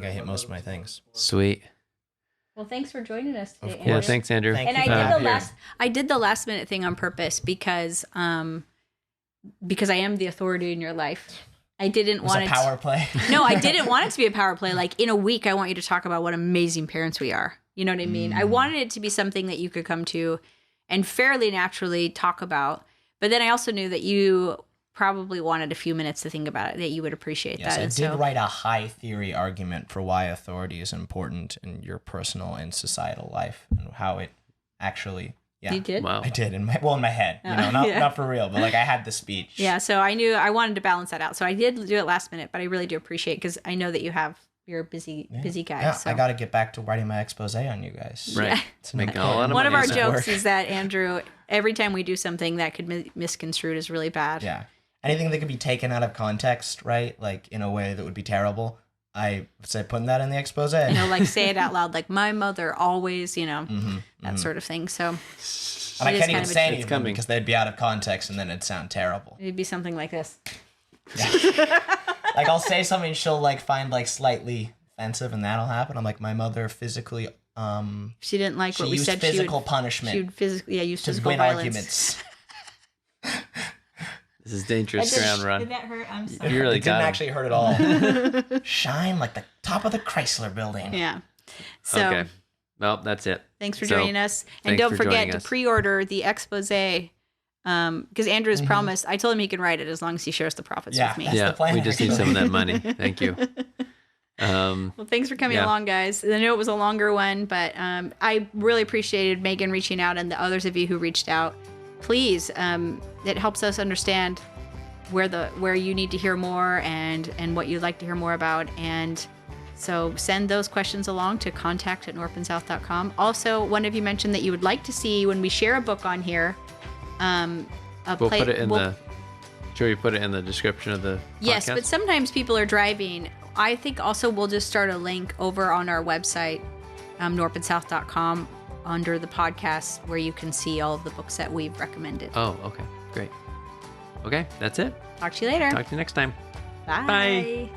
I hit most of my things. Sweet. Well, thanks for joining us today, Of Andrew. Yeah, thanks, Andrew. Thank And you I for did having me. I did the last minute thing on purpose because I am the authority in your life. I didn't It was want a it power play. No, I didn't want it to be a power play. Like in a week, I want you to talk about what amazing parents we are. You know what I mean? I wanted it to be something that you could come to and fairly naturally talk about. But then I also knew that you probably wanted a few minutes to think about it, that you would appreciate Yes, that. I And did so, write a high theory argument for why authority is important in your personal and societal life and how it actually. Yeah, You did? Wow. I did in my head. Not for real, but like I had the speech. Yeah, so I knew I wanted to balance that out. So I did do it last minute, but I really do appreciate it because I know that you're a busy guy. Yeah, so. I got to get back to writing my expose on you guys. Right. It's Making a lot of One money. of our Does it jokes work? is that Andrew, every time we do something that could be misconstrued is really bad. Yeah. Anything that could be taken out of context, right? Like in a way that would be terrible. I say putting that in the expose. You know, like say it out loud, like my mother always, that sort of thing. So And I it is can't kind even of a say joke. anything coming. because they'd be out of context and then it'd sound terrible. It'd be something like this. Like I'll say something she'll like find like slightly offensive and that'll happen. I'm like, my mother physically She didn't like she what we used said. physical She punishment would physically, use to physical win violence. arguments. This is dangerous ground Did run. that hurt? I'm sorry. You really It got didn't him. actually hurt at all. Shine like the top of the Chrysler building. Yeah. So Okay. Well, that's it. thanks for So, joining us. And thanks don't for forget joining to us. pre-order the expose. Because Andrew has promised. I told him he can write it as long as he shares the profits Yeah, with me. that's Yeah, the plan, we just need actually. some of that money. Thank you. Well, thanks for coming Yeah. along, guys. I know it was a longer one, but I really appreciated Megan reaching out and the others of you who reached out. Please, it helps us understand where you need to hear more and what you'd like to hear more about. And so send those questions along to contact@northandsouth.com. Also, one of you mentioned that you would like to see when we share a book on here. We'll put it in Should we put it in the description of the Yes, podcast? but sometimes people are driving. I think also we'll just start a link over on our website, northandsouth.com, under the podcast where you can see all of the books that we've recommended. Oh, okay. Great. Okay, that's it. Talk to you later. Talk to you next time. Bye. Bye.